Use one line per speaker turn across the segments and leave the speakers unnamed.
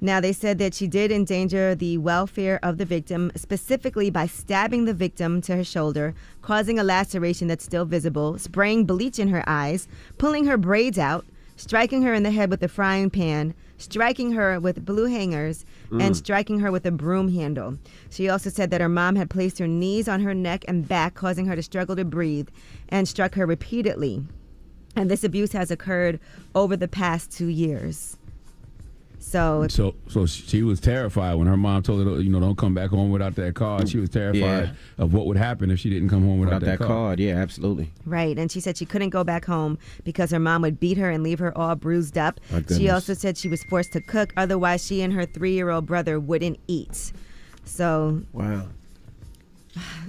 Now, they said that she did endanger the welfare of the victim, specifically by stabbing the victim to her shoulder, causing a laceration that's still visible, spraying bleach in her eyes, pulling her braids out, striking her in the head with a frying pan, striking her with blue hangers, and striking her with a broom handle. She also said that her mom had placed her knees on her neck and back, causing her to struggle to breathe, and struck her repeatedly. And this abuse has occurred over the past 2 years. So
she was terrified when her mom told her, don't come back home without that card. She was terrified of what would happen if she didn't come home without that card.
Yeah, absolutely.
Right, and she said she couldn't go back home because her mom would beat her and leave her all bruised up. She also said she was forced to cook, otherwise she and her 3-year-old brother wouldn't eat. So
wow.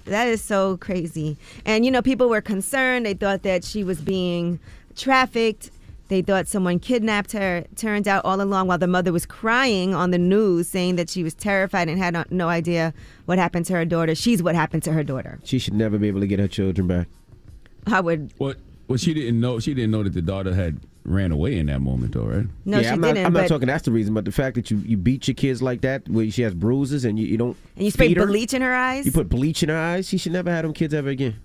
That is so crazy. And, people were concerned. They thought that she was being trafficked. They thought someone kidnapped her. Turns out all along, while the mother was crying on the news, saying that she was terrified and had no idea what happened to her daughter, she's what happened to her daughter.
She should never be able to get her children back.
I would.
Well, she didn't know. She didn't know that the daughter had ran away in that moment, though, right?
No, she didn't.
I'm not talking that's the reason, but the fact that you beat your kids like that, where she has bruises and you don't.
And you spray bleach in her eyes.
You put bleach in her eyes. She should never have them kids ever again.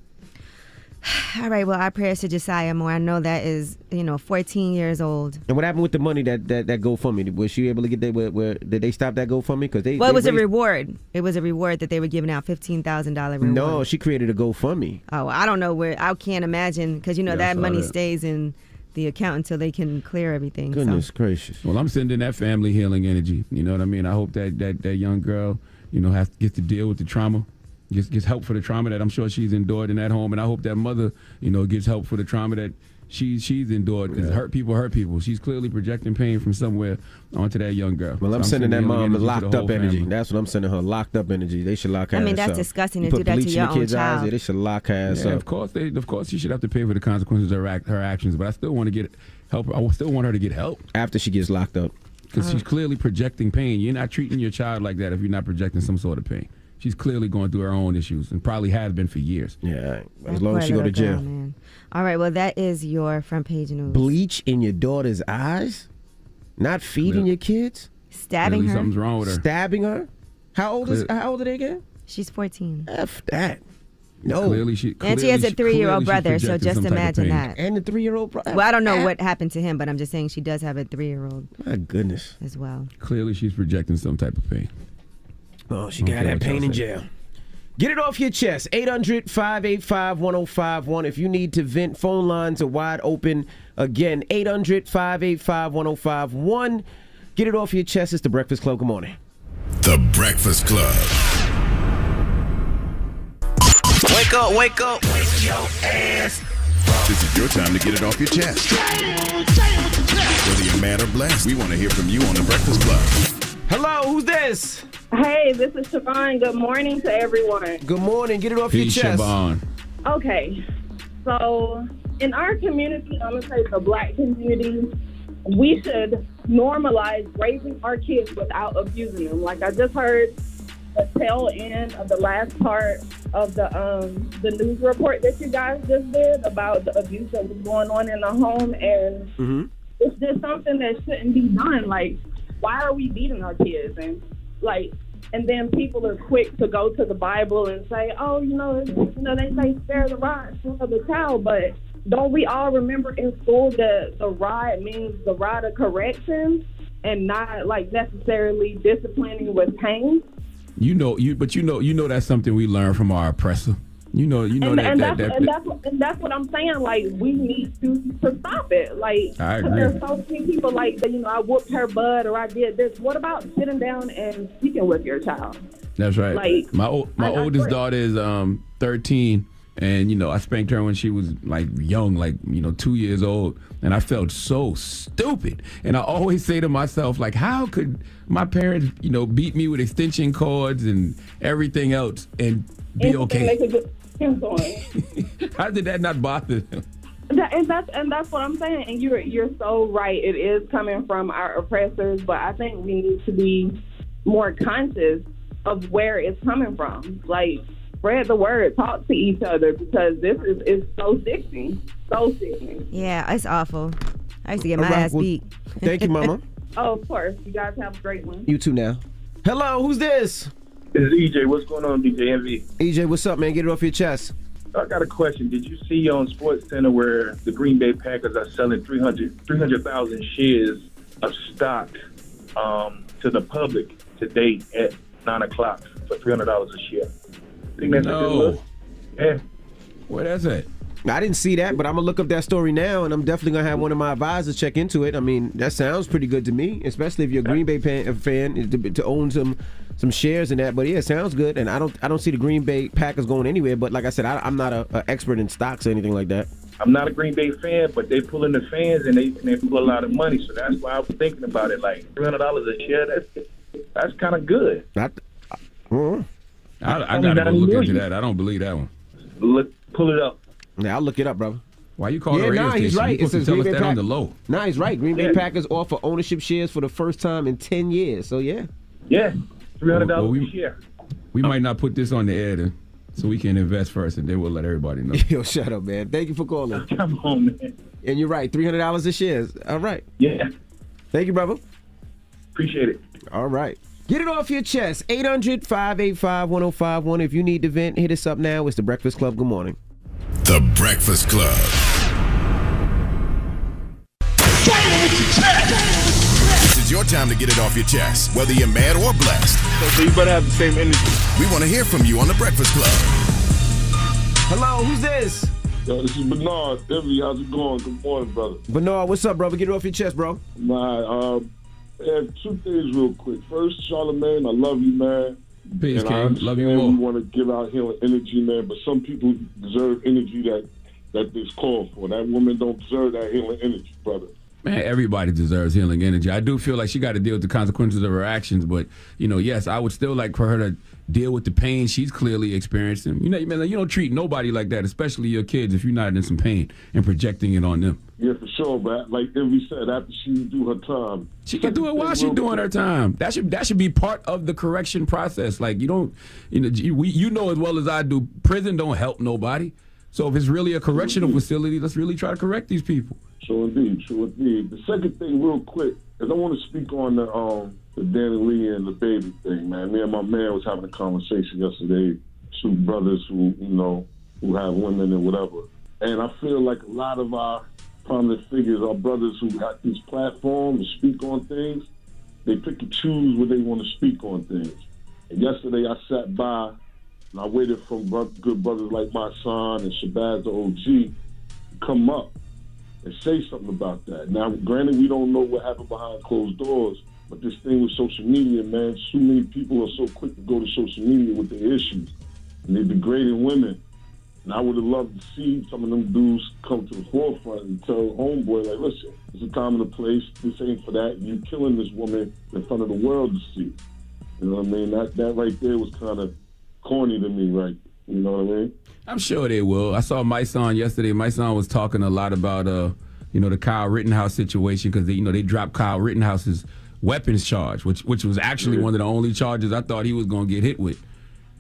All right, well, our prayers to Josiah Moore. I know that is, 14 years old.
And what happened with the money that GoFundMe? Was she able to get that? Where did they stop that GoFundMe? Because
it was a reward. It was a reward that they were giving out, $15,000 reward.
No, she created a GoFundMe.
Oh, I don't know where. I can't imagine because that money stays in the account until they can clear everything.
Goodness gracious.
Well, I'm sending that family healing energy. You know what I mean? I hope that young girl, gets to deal with the trauma. Gets help for the trauma that I'm sure she's endured in that home, and I hope that mother, gets help for the trauma that she's endured. Because hurt people. She's clearly projecting pain from somewhere onto that young girl.
Well, I'm sending that mom locked up energy. Family. That's what I'm sending her, locked up energy. They should lock her ass up.
That's disgusting to do that to your own child.
They should lock her ass up.
Of course, she should have to pay for the consequences of her actions. But I still want to get help. I still want her to get help
after she gets locked up.
Because she's clearly projecting pain. You're not treating your child like that if you're not projecting some sort of pain. She's clearly going through her own issues and probably has been for years.
Yeah, as long as she go to jail.
Man. All right, well, that is your front page news.
Bleach in your daughter's eyes? Not feeding your kids?
Stabbing her?
Something's wrong with her.
Stabbing her? How old are they again?
She's 14.
F that. No.
Clearly she
has a 3-year-old brother, so just imagine that.
And the 3-year-old brother.
Well, I don't know what happened to him, but I'm just saying she does have a 3-year-old.
My goodness.
As well.
Clearly she's projecting some type of pain.
Oh, she got that pain in jail. Get it off your chest. 800-585-1051. If you need to vent, phone lines are wide open. Again, 800-585-1051. Get it off your chest. It's The Breakfast Club. Good morning.
The Breakfast Club.
Wake up, wake up. Wake your ass.
This is your time to get it off your chest. Whether you're mad or blessed, we want to hear from you on The Breakfast Club.
Hello, who's this?
Hey, this is Siobhan. Good morning to everyone.
Good morning. Get it off your chest.
Siobhan.
Okay. So, in our community, I'm going to say the black community, we should normalize raising our kids without abusing them. Like I just heard the tail end of the last part of the news report that you guys just did about the abuse that was going on in the home. And it's just something that shouldn't be done. Like, why are we beating our kids? And then people are quick to go to the Bible and say, oh, they say spare the rod, spoil the child. But don't we all remember in school that the rod means the rod of correction and not necessarily disciplining with pain?
But that's something we learn from our oppressor.
That's what I'm saying. Like, we need to stop it. Like,
I agree.
There's so many people I whooped her butt or I did this. What about sitting down and speaking with your child?
That's right.
Like,
my oldest daughter is 13, and I spanked her when she was young, 2 years old, and I felt so stupid. And I always say to myself, how could my parents, beat me with extension cords and everything else and be okay? How did that not bother them?
And that's what I'm saying. And you're so right. It is coming from our oppressors, but I think we need to be more conscious of where it's coming from. Like, spread the word, talk to each other, because this is so sickening. So sickening.
Yeah, it's awful. I used to get my ass beat.
Thank you, Mama.
Oh, of course. You guys have a great one.
You too now. Hello, who's this?
This is EJ. What's going on, DJ Envy?
EJ, what's up, man? Get it off your chest.
I got a question. Did you see on Sports Center where the Green Bay Packers are selling 300,000 shares of stock to the public today at 9 o'clock for $300 a share? Think that's a good look? Yeah.
Where that's at?
I didn't see that, but I'm going to look up that story now, and I'm definitely going to have one of my advisors check into it. I mean, that sounds pretty good to me, especially if you're a Green Bay fan to own some shares in that. But yeah, it sounds good, and I don't see the Green Bay Packers going anywhere. But like I said, I'm not an expert in stocks or anything like that.
I'm not a Green Bay fan, but they pull in the fans, and they pull a lot of money. So that's why I was thinking about it. Like $300 a share, that's kind of good.
I got to go look into that. I don't believe that one.
Pull it up.
Yeah, I'll look it up, brother.
Why you calling the radio station?
He's right.
You supposed to tell us that on the low.
Nah, he's right. Green Bay Packers offer ownership shares for the first time in 10 years. So, yeah.
Yeah, $300 a share.
We might not put this on the air then, so we can invest first, and then we'll let everybody know.
Yo, shut up, man. Thank you for calling.
Come on, man.
And you're right. $300 a share. All right.
Yeah.
Thank you, brother.
Appreciate it.
All right. Get it off your chest. 800-585-1051. If you need to vent, hit us up now. It's The Breakfast Club. Good morning.
The Breakfast Club. This is your time to get it off your chest, whether you're mad or blessed.
So you better have the same energy.
We want to hear from you on The Breakfast Club.
Hello, who's this?
Yo, this is Bernard. Envy, how's it going? Good morning, brother.
Bernard, what's up, brother? Get it off your chest, bro.
I have two things real quick. First, Charlamagne, I love you, man.
Peace, King. Love you more.
We want to give out healing energy, man, but some people deserve energy that is called for. That woman don't deserve that healing energy, brother.
Man, everybody deserves healing energy. I do feel like she got to deal with the consequences of her actions, but, yes, I would still like for her to deal with the pain she's clearly experiencing. You don't treat nobody like that, especially your kids, if you're not in some pain and projecting it on them.
Yeah, for sure, but like Envy said, after she do her time.
She can do it while she's doing her time. That should be part of the correction process. Like, you know as well as I do, prison don't help nobody. So if it's really a correctional facility, let's really try to correct these people.
True indeed, true indeed. The second thing, real quick, is I want to speak on the Danny Lee and the baby thing, man. Me and my man was having a conversation yesterday. Two brothers who have women and whatever. And I feel like a lot of our prominent figures, our brothers who got these platforms to speak on things, they pick and choose what they want to speak on things. And yesterday I sat by and I waited for good brothers like my son and Shabazz the OG to come up and say something about that. Now, granted, we don't know what happened behind closed doors, but this thing with social media, man, so many people are so quick to go to social media with their issues, and they're degrading women. And I would have loved to see some of them dudes come to the forefront and tell homeboy, like, listen, it's a time and a place. This ain't for that. You killing this woman in front of the world to see. You know what I mean? That right there was kind of corny to me, right? You know what I mean?
I'm sure they will. I saw my son yesterday. My son was talking a lot about, the Kyle Rittenhouse situation because they dropped Kyle Rittenhouse's weapons charge, which was actually one of the only charges I thought he was going to get hit with.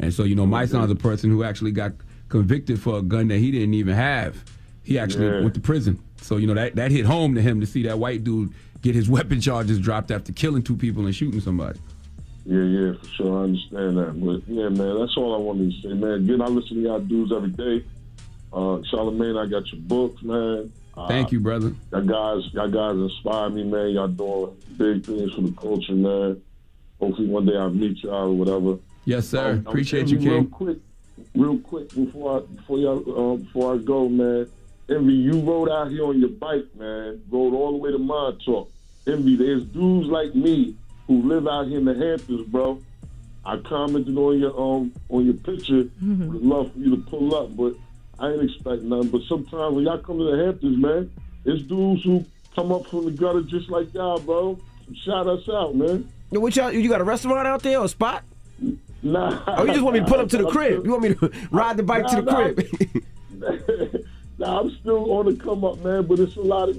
And so, my son's a person who actually got convicted for a gun that he didn't even have. He actually went to prison. So, that hit home to him to see that white dude get his weapon charges dropped after killing two people and shooting somebody.
Yeah, for sure. I understand that. But, yeah, man, that's all I wanted to say, man. Again, I listen to y'all dudes every day. Charlamagne, I got your books, man.
Thank you, brother.
Y'all guys inspire me, man. Y'all doing big things for the culture, man. Hopefully one day I'll meet y'all or whatever.
Yes, sir. Appreciate you, King.
Real quick before I go, man. Envy, you rode out here on your bike, man. Rode all the way to Montauk. Envy, there's dudes like me who live out here in the Hamptons, bro. I commented on your picture. Would love for you to pull up, but I ain't expect nothing. But sometimes when y'all come to the Hamptons, man, it's dudes who come up from the gutter just like y'all, bro. Shout us out, man.
What y'all? You got a restaurant out there or a spot?
Nah.
Oh, you just want me to pull up to the crib? You want me to ride the bike to the crib?
Nah, I'm still on the come up, man. But it's a lot of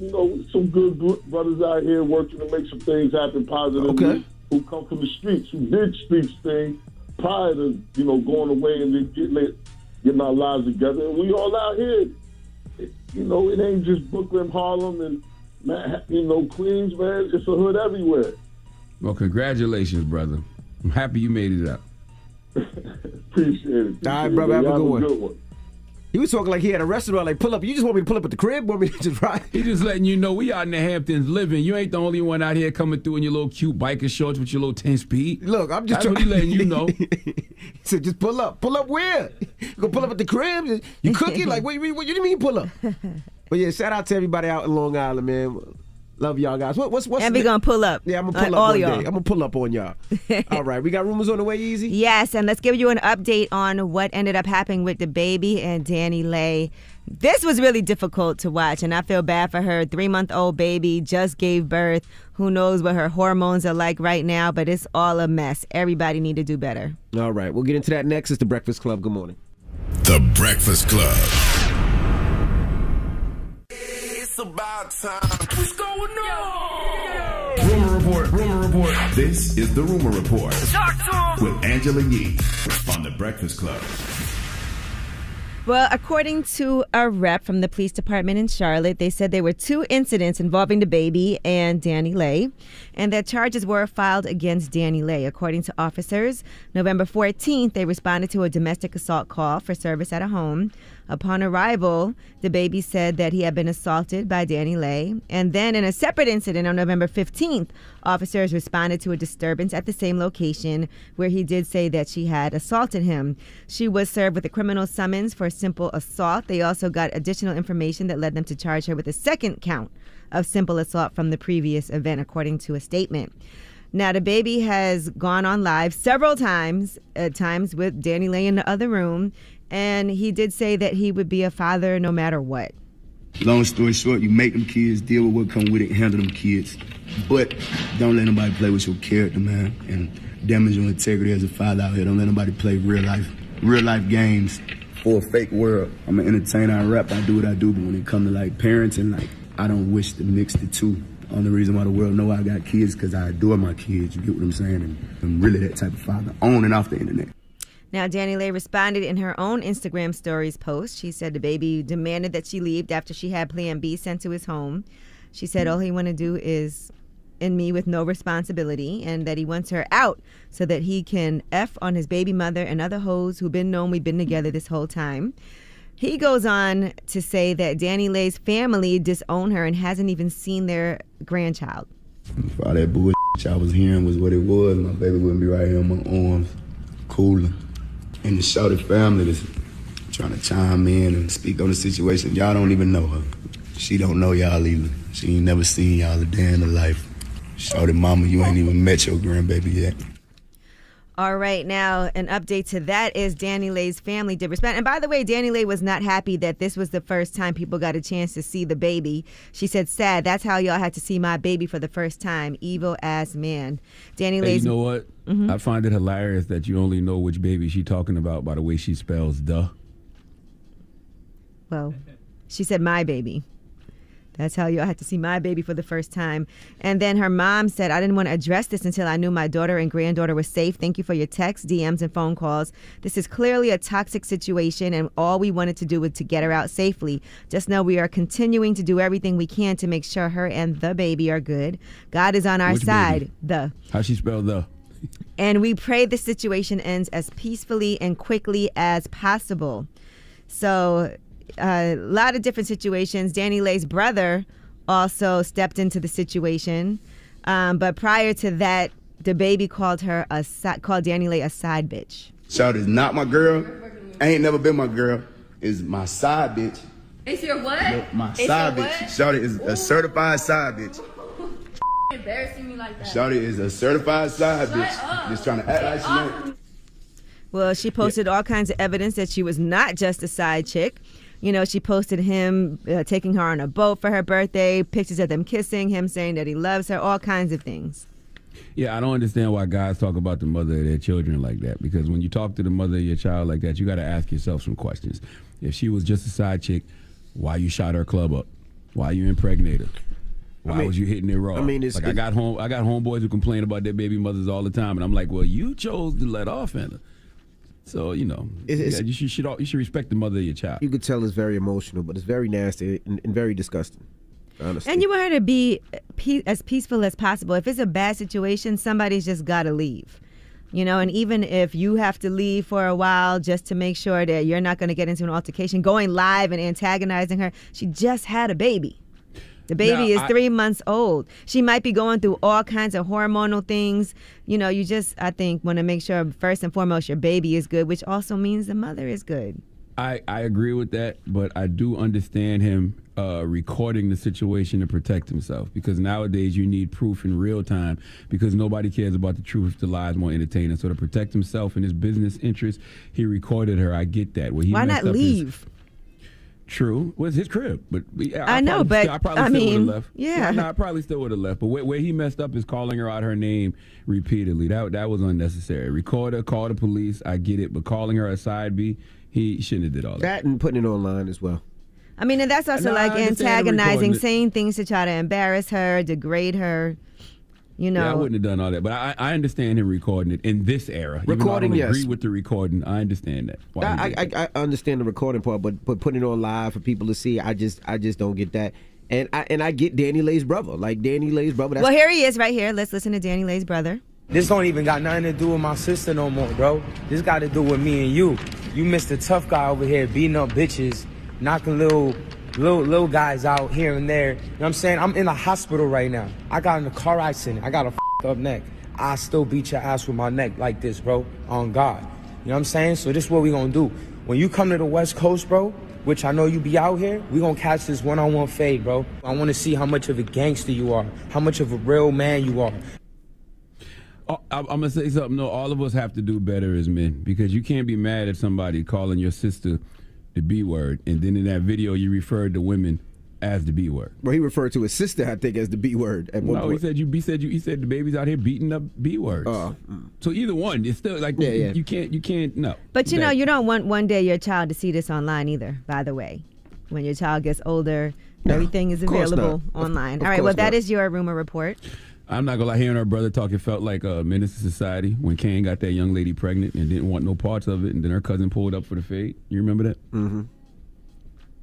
some good brothers out here working to make some things happen positively.
Okay.
Who come from the streets, who did streets thing prior to going away and then getting our lives together. And we all out here. It ain't just Brooklyn, Harlem, and man, Queens, man, it's a hood everywhere.
Well, congratulations, brother. I'm happy you made it out.
Appreciate it.
All right, brother, have a good
one.
He was talking like he had a restaurant, like, pull up. You just want me to pull up at the crib? Want me to just ride?
He just letting you know we out in the Hamptons living. You ain't the only one out here coming through in your little cute biker shorts with your little 10-speed.
Look, I'm just
That's what he letting you know.
He said, just pull up. Pull up where? You gonna pull up at the crib? You cooking? Like, what do you mean pull up? But yeah, shout out to everybody out in Long Island, man. Love y'all guys. What's
and we gonna pull up.
Yeah, I'm gonna pull up
all
one
y'all.
day. I'm gonna pull up on y'all. All right, we got rumors on the way, Easy?
Yes, and let's give you an update on what ended up happening with the baby and Danny Lay. This was really difficult to watch, and I feel bad for her. 3-month-old baby just gave birth. Who knows what her hormones are like right now, but it's all a mess. Everybody need to do better.
All right, we'll get into that next. It's The Breakfast Club. Good morning.
The Breakfast Club.
It's about time. What's going on?
Rumor report. This is the Rumor Report with Angela Yee on The Breakfast Club.
Well, according to a rep from the police department in Charlotte, they said there were 2 incidents involving the baby and Danny Lay, and that charges were filed against Danny Lay. According to officers, November 14th, they responded to a domestic assault call for service at a home. Upon arrival, the baby said that he had been assaulted by Danny Lay. And then in a separate incident on November 15th, officers responded to a disturbance at the same location where he did say that she had assaulted him. She was served with a criminal summons for simple assault. They also got additional information that led them to charge her with a second count of simple assault from the previous event, according to a statement. Now, the baby has gone on live several times, at times with Danny Lay in the other room, and he did say that he would be a father no matter what.
Long story short, you make them kids, deal with what come with it, handle them kids. But don't let nobody play with your character, man, and damage your integrity as a father out here. Don't let nobody play real life games for a fake world. I'm an entertainer, I rap, I do what I do, but when it comes to like parenting, like I don't wish to mix the two. Only reason why the world know I got kids because I adore my kids. You get what I'm saying? And I'm really that type of father, on and off the internet.
Now, Danny Lay responded in her own Instagram stories post. She said the baby demanded that she leave after she had Plan B sent to his home. She said all he want to do is in me with no responsibility, and that he wants her out so that he can F on his baby mother and other hoes who've been known we've been together this whole time. He goes on to say that Danny Lay's family disown her and hasn't even seen their grandchild.
All that bullshit I was hearing was what it was. My baby wouldn't be right here in my arms, cooling. And the shouted family that's trying to chime in and speak on the situation. Y'all don't even know her. She don't know y'all either. She ain't never seen y'all a day in her life. Shouted mama, you ain't even met your grandbaby yet.
All right, now an update to that is Danny Lay's family did respond. And by the way, Danny Lay was not happy that this was the first time people got a chance to see the baby. She said, sad, that's how y'all had to see my baby for the first time. Evil ass man. Danny Lay's...
You know what? Mm-hmm. I find it hilarious that you only know which baby she's talking about by the way she spells "the."
Well, she said my baby. That's how y'all had to see my baby for the first time. And then her mom said, I didn't want to address this until I knew my daughter and granddaughter were safe. Thank you for your texts, DMs, and phone calls. This is clearly a toxic situation, and all we wanted to do was to get her out safely. Just know we are continuing to do everything we can to make sure her and the baby are good. God is on our side.
Baby?
The.
How she spelled the?
And we pray this situation ends as peacefully and quickly as possible. So... a lot of different situations. Danny Lay's brother also stepped into the situation, but prior to that, the baby called Danny Lay a side bitch.
Shout is not my girl. Ain't never been my girl. Is my side bitch.
It's your what?
No, my
it's
side
your
bitch.
What?
Shawty is a certified side bitch.
Embarrassing me like that.
Shawty is a certified side
Shut
bitch.
up.
Just trying to act like she ain't.
Well, she posted all kinds of evidence that she was not just a side chick. You know, she posted him taking her on a boat for her birthday, pictures of them kissing, him saying that he loves her, all kinds of things.
Yeah, I don't understand why guys talk about the mother of their children like that, because when you talk to the mother of your child like that, you got to ask yourself some questions. If she was just a side chick, why you shot her club up? Why you impregnated her? Why was you hitting it raw?
I mean, it's,
like I got homeboys who complain about their baby mothers all the time, and I'm like, well, you chose to let off in her. So, you know, you should respect the mother of your child.
You could tell it's very emotional, but it's very nasty and very disgusting. Honestly.
And you want her to be as peaceful as possible. If it's a bad situation, somebody's just got to leave. You know, and even if you have to leave for a while just to make sure that you're not going to get into an altercation, going live and antagonizing her, she just had a baby. The baby is 3 months old. She might be going through all kinds of hormonal things. You know, you just, I think, want to make sure, first and foremost, your baby is good, which also means the mother is good.
I agree with that, but I do understand him recording the situation to protect himself, because nowadays you need proof in real time, because nobody cares about the truth if the lie is more entertaining. So to protect himself and his business interests, he recorded her. I get that.
Why not leave?
True, was his crib, but
I know, but
I probably still would have left.
Yeah,
no, I probably still would have left. But where he messed up is calling her out her name repeatedly. That was unnecessary. Record her, call the police. I get it, but calling her a side B, he shouldn't have did all that.
That and putting it online as well.
I mean, and that's also like antagonizing, saying things to try to embarrass her, degrade her. You know,
yeah, I wouldn't have done all that, but I understand him recording it in this era.
Recording,
Even though I don't agree with the recording. I understand that.
I understand the recording part, but putting it on live for people to see, I just don't get that. And I get Danny Lay's brother, like Danny Lay's brother.
Well, here he is, right here. Let's listen to Danny Lay's brother.
This don't even got nothing to do with my sister no more, bro. This got to do with me and you. You Mr. Tough Guy over here beating up bitches, knocking little guys out here and there. You know what I'm saying? I'm in a hospital right now. I got in a car accident. I got a up neck. I still beat your ass with my neck like this, bro, on God. You know what I'm saying? So this is what we gonna do. When you come to the West Coast, bro, which I know you be out here, we gonna catch this one-on-one fade, bro. I wanna see how much of a gangster you are, how much of a real man you are.
I'm gonna say something. No, all of us have to do better as men, because you can't be mad at somebody calling your sister the B word, and then in that video you referred to women as the B word.
Well, he referred to his sister, I think, as the B word at one point.
He said the baby's out here beating up B words. So either one, it's still like you can't no.
But you know, you don't want one day your child to see this online either. By the way, when your child gets older, everything is available online. All right, well, that is your rumor report.
I'm not gonna lie, hearing our brother talk, it felt like a menace to society when Kane got that young lady pregnant and didn't want no parts of it, and then her cousin pulled up for the fade. You remember that?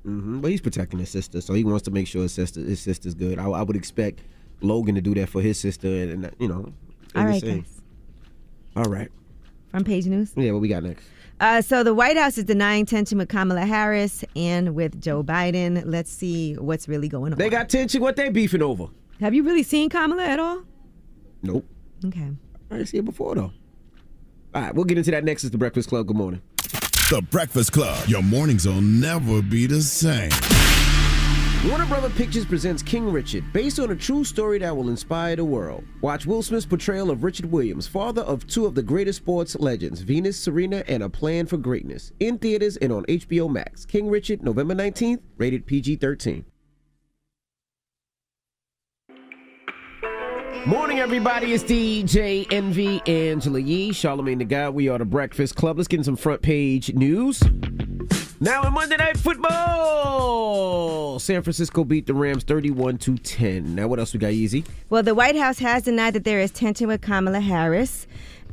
But he's protecting his sister, so he wants to make sure his sister's good. I would expect Logan to do that for his sister, and you know.
All right, guys.
All right.
Front page news.
Yeah, what we got next?
So the White House is denying tension with Kamala Harris and with Joe Biden. Let's see what's really going on.
They got tension. What they beefing over?
Have you really seen Kamala at all?
Nope.
Okay.
I didn't see it before, though. All right, we'll get into that next. It's The Breakfast Club. Good morning.
The Breakfast Club. Your mornings will never be the same.
Warner Brothers Pictures presents King Richard, based on a true story that will inspire the world. Watch Will Smith's portrayal of Richard Williams, father of two of the greatest sports legends, Venus, Serena, and A Plan for Greatness. In theaters and on HBO Max. King Richard, November 19th, rated PG-13. Morning, everybody. It's DJ NV, Angela Yee, Charlamagne the Guy. We are the Breakfast Club. Let's get in some front page news. Now in Monday Night Football, San Francisco beat the Rams 31-10. Now what else we got, Easy?
Well, the White House has denied that there is tension with Kamala Harris.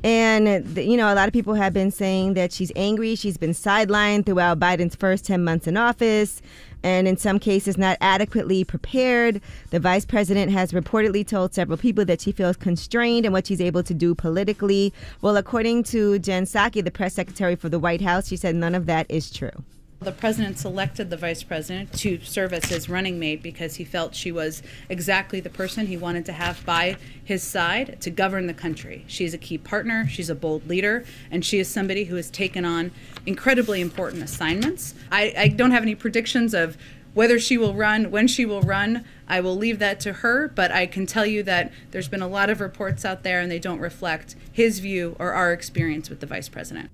And, you know, a lot of people have been saying that she's angry. She's been sidelined throughout Biden's first 10 months in office, and in some cases not adequately prepared. The vice president has reportedly told several people that she feels constrained in what she's able to do politically. Well, according to Jen Psaki, the press secretary for the White House, she said none of that is true.
The president selected the vice president to serve as his running mate because he felt she was exactly the person he wanted to have by his side to govern the country. She's a key partner, she's a bold leader, and she is somebody who has taken on incredibly important assignments. I don't have any predictions of whether she will run, when she will run. I will leave that to her, but I can tell you that there's been a lot of reports out there and they don't reflect his view or our experience with the vice president.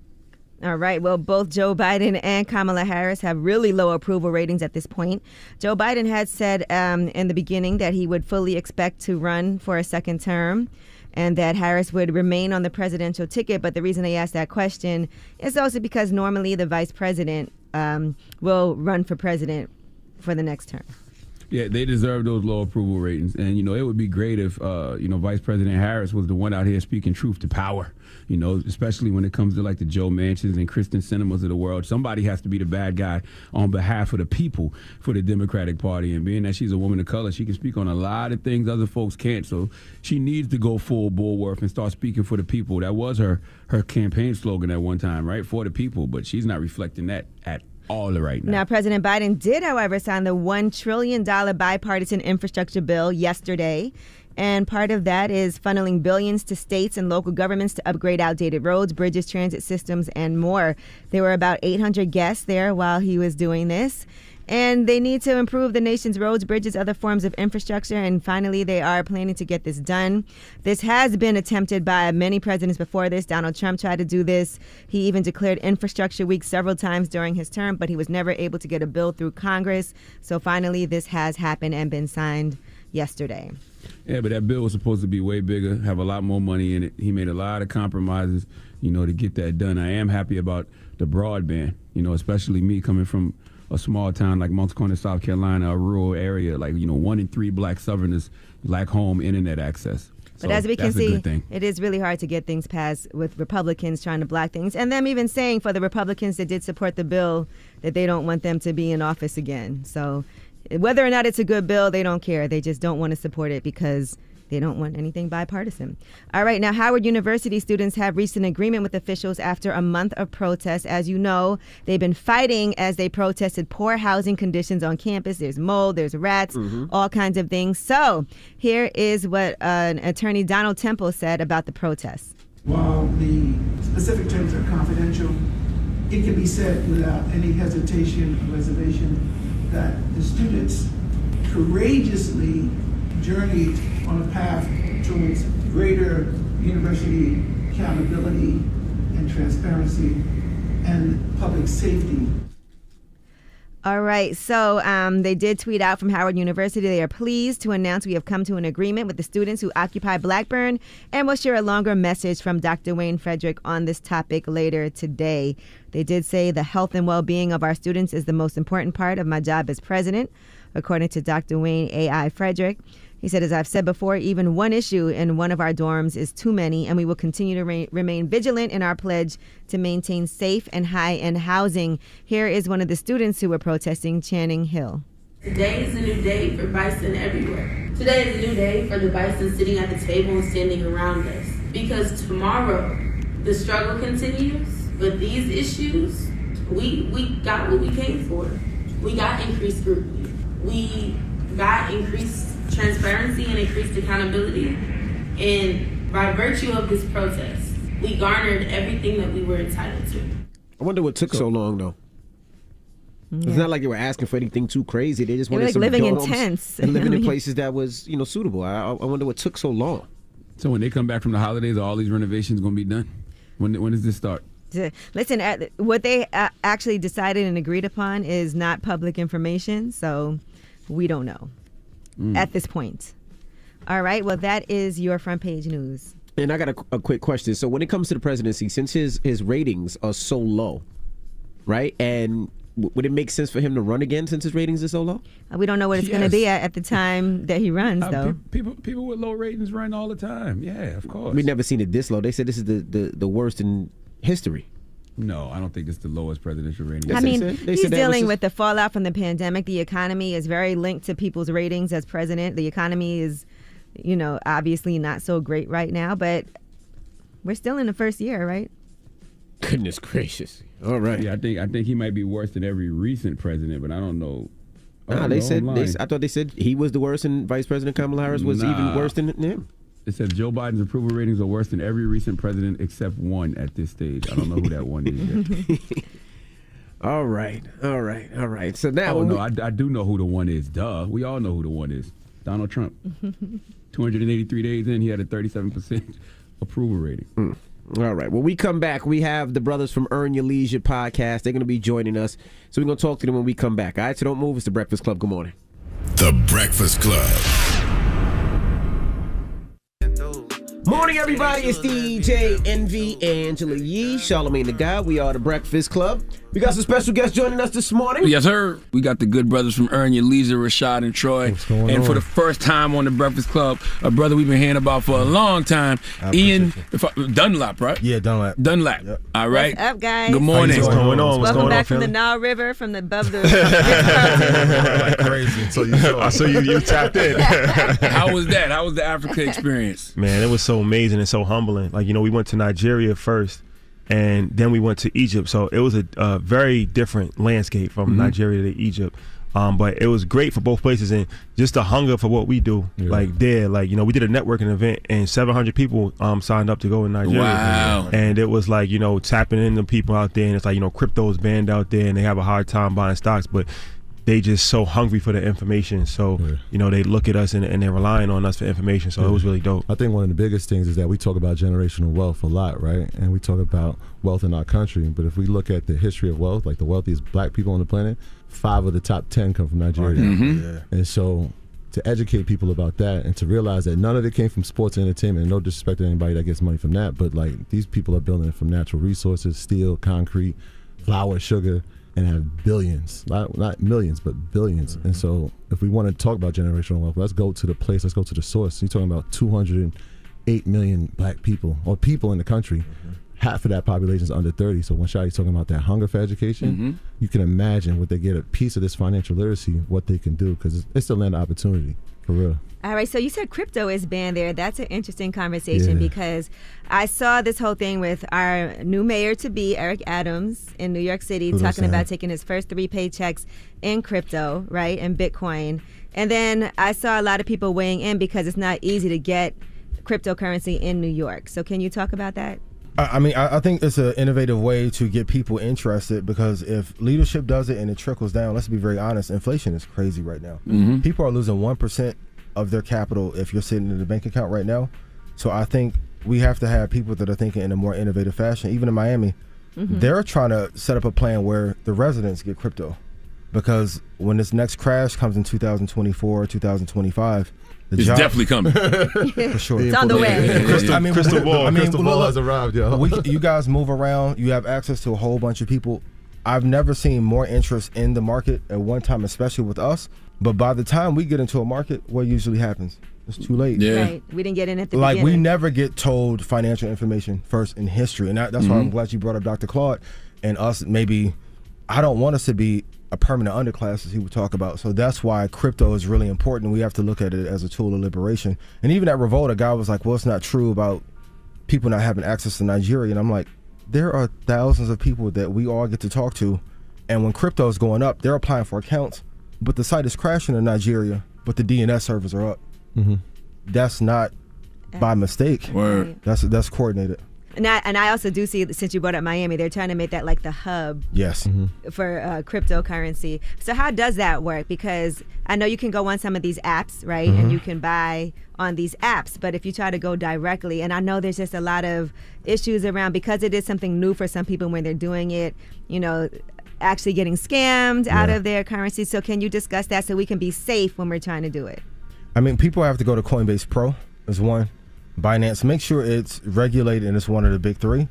All right. Well, both Joe Biden and Kamala Harris have really low approval ratings at this point. Joe Biden had said in the beginning that he would fully expect to run for a second term and that Harris would remain on the presidential ticket. But the reason I asked that question is also because normally the vice president will run for president for the next term.
Yeah, they deserve those low approval ratings. And, it would be great if, Vice President Harris was the one out here speaking truth to power, especially when it comes to like the Joe Manchins and Kristen Sinemas of the world. Somebody has to be the bad guy on behalf of the people for the Democratic Party. And being that she's a woman of color, she can speak on a lot of things other folks can't. So she needs to go full Bulworth and start speaking for the people. That was her campaign slogan at one time, right? For the people. But she's not reflecting that at all right now.
Now, President Biden did, however, sign the $1 trillion bipartisan infrastructure bill yesterday. And part of that is funneling billions to states and local governments to upgrade outdated roads, bridges, transit systems, and more. There were about 800 guests there while he was doing this. And they need to improve the nation's roads, bridges, other forms of infrastructure. And finally, they are planning to get this done. This has been attempted by many presidents before this. Donald Trump tried to do this. He even declared Infrastructure Week several times during his term, but he was never able to get a bill through Congress. So finally, this has happened and been signed yesterday.
Yeah, but that bill was supposed to be way bigger, have a lot more money in it. He made a lot of compromises, to get that done. I am happy about the broadband, especially me coming from a small town like Moncks Corner, South Carolina, a rural area, like, 1 in 3 black Southerners lack home internet access.
But as we can see, it is really hard to get things passed with Republicans trying to block things, and them even saying for the Republicans that did support the bill that they don't want them to be in office again. So whether or not it's a good bill, they don't care. They just don't want to support it because they don't want anything bipartisan. All right, now Howard University students have reached an agreement with officials after a month of protests. As you know, they've been fighting as they protested poor housing conditions on campus. There's mold, there's rats, all kinds of things. So here is what attorney Donald Temple said about the protests.
While the specific terms are confidential, it can be said without any hesitation or reservation that the students courageously journeyed on a path towards greater university accountability and transparency and public safety.
All right, so they did tweet out from Howard University. They are pleased to announce we have come to an agreement with the students who occupy Blackburn, and we'll share a longer message from Dr. Wayne Frederick on this topic later today. They did say the health and well-being of our students is the most important part of my job as president, according to Dr. Wayne A.I. Frederick. He said, as I've said before, even one issue in one of our dorms is too many, and we will continue to remain vigilant in our pledge to maintain safe and high-end housing. Here is one of the students who were protesting, Channing Hill.
Today is a new day for bison everywhere. Today is a new day for the bison sitting at the table and standing around us. Because tomorrow, the struggle continues, but these issues, we got what we came for. We got increased scrutiny. We got increased transparency and increased accountability. And by virtue of this protest, we garnered everything that we were entitled to.
I wonder what took so long, though. Yeah. It's not like they were asking for anything too crazy. They just
wanted
some
living in
dorms
tents
and living in places that was, suitable. I wonder what took so long.
So when they come back from the holidays, are all these renovations going to be done? When does this start?
Listen, what they actually decided and agreed upon is not public information, so we don't know at this point. All right, well, that is your front page news.
And I got a quick question. So when it comes to the presidency, since his ratings are so low, right, and would it make sense for him to run again since his ratings are so low?
We don't know what it's going to be at the time that he runs, though.
People with low ratings run all the time. Yeah, of course.
We've never seen it this low. They said this is the worst in history.
No, I don't think it's the lowest presidential rating.
I mean, he's dealing with the fallout from the pandemic. The economy is very linked to people's ratings as president. The economy is, obviously not so great right now, but we're still in the first year, right?
Goodness gracious. All right.
Yeah, I think he might be worse than every recent president, but I don't know.
I thought they said he was the worst and Vice President Kamala Harris was even worse than him.
It said Joe Biden's approval ratings are worse than every recent president except one at this stage. I don't know who that one is yet.
All right. So now,
I do know who the one is. Duh, we all know who the one is. Donald Trump. 283 days in, he had a 37% approval rating.
All right. When we come back, we have the brothers from Earn Your Leisure podcast. They're going to be joining us, so we're going to talk to them when we come back. All right. So don't move. It's the Breakfast Club. Good morning.
The Breakfast Club.
Morning, morning, everybody. It's DJ NV, Angela Yee, Charlamagne the Guy. We are the Breakfast Club. We got some special guests joining us this morning.
Yes, sir. We got the good brothers from Ern, Lisa, Rashad, and Troy.
What's going
and
on?
for the first time on the Breakfast Club, a brother we've been hearing about for a long time, Ian Dunlap, right?
Yeah, Dunlap.
Dunlap. Yep. All right.
What's up, guys?
Good morning.
What's going on?
Welcome back from the Nile River, from the above the.
Like crazy. So you tapped in.
How was that? How was the Africa experience?
Man, it was so amazing and so humbling. Like, we went to Nigeria first, and then we went to Egypt. So it was a very different landscape from Nigeria to Egypt. But it was great for both places, and just the hunger for what we do.
Yeah.
Like there, we did a networking event, and 700 people signed up to go in Nigeria.
Wow.
And it was like, tapping into people out there, and it's like, crypto's banned out there, and they have a hard time buying stocks, but they just so hungry for the information. So, they look at us and they're relying on us for information. So it was really dope.
I think one of the biggest things is that we talk about generational wealth a lot, right? And we talk about wealth in our country. But if we look at the history of wealth, like the wealthiest black people on the planet, 5 of the top 10 come from Nigeria. And so to educate people about that and to realize that none of it came from sports and entertainment, and no disrespect to anybody that gets money from that, but like these people are building it from natural resources, steel, concrete, flour, sugar, and have billions, not millions, but billions. And so if we want to talk about generational wealth, let's go to the place, let's go to the source. You're talking about 208 million black people, or people in the country. Half of that population is under 30. So when Shadi's talking about that hunger for education, you can imagine what they get a piece of this financial literacy, what they can do, because it's a land of opportunity, for real.
All right, so you said crypto is banned there. That's an interesting conversation because I saw this whole thing with our new mayor-to-be, Eric Adams, in New York City, talking about taking his first 3 paychecks in crypto, right, and Bitcoin. And then I saw a lot of people weighing in because it's not easy to get cryptocurrency in New York. So can you talk about that?
I think it's an innovative way to get people interested, because if leadership does it and it trickles down, let's be very honest, inflation is crazy right now. People are losing 1% of their capital if you're sitting in the bank account right now. So I think we have to have people that are thinking in a more innovative fashion. Even in Miami, they're trying to set up a plan where the residents get crypto, because when this next crash comes in 2024 or 2025,
it's definitely coming.
For sure.
It's on the way.
Crystal
ball has arrived, yo.
You guys move around. You have access to a whole bunch of people. I've never seen more interest in the market at one time, especially with us. But by the time we get into a market, what usually happens? It's too late.
Yeah. Right. We didn't get in at the
beginning.
beginning.
We never get told financial information first in history. And that's why I'm glad you brought up Dr. Claude and us. Maybe, I don't want us to be a permanent underclass, as he would talk about. So that's why crypto is really important. We have to look at it as a tool of liberation. And even at Revolt, a guy was like, well, it's not true about people not having access to Nigeria. And I'm like, there are thousands of people that we all get to talk to. And when crypto is going up, they're applying for accounts, but the site is crashing in Nigeria, but the DNS servers are up. That's not by mistake.
Word.
That's coordinated.
And I also do see, since you brought up Miami, they're trying to make that like the hub for cryptocurrency. So how does that work? Because I know you can go on some of these apps, right? And you can buy on these apps. But if you try to go directly, and I know there's just a lot of issues around, because it is something new for some people when they're doing it, actually getting scammed out of their currency. So can you discuss that so we can be safe when we're trying to do it?
I mean, people have to go to Coinbase Pro is one. Binance, make sure it's regulated and it's one of the big 3.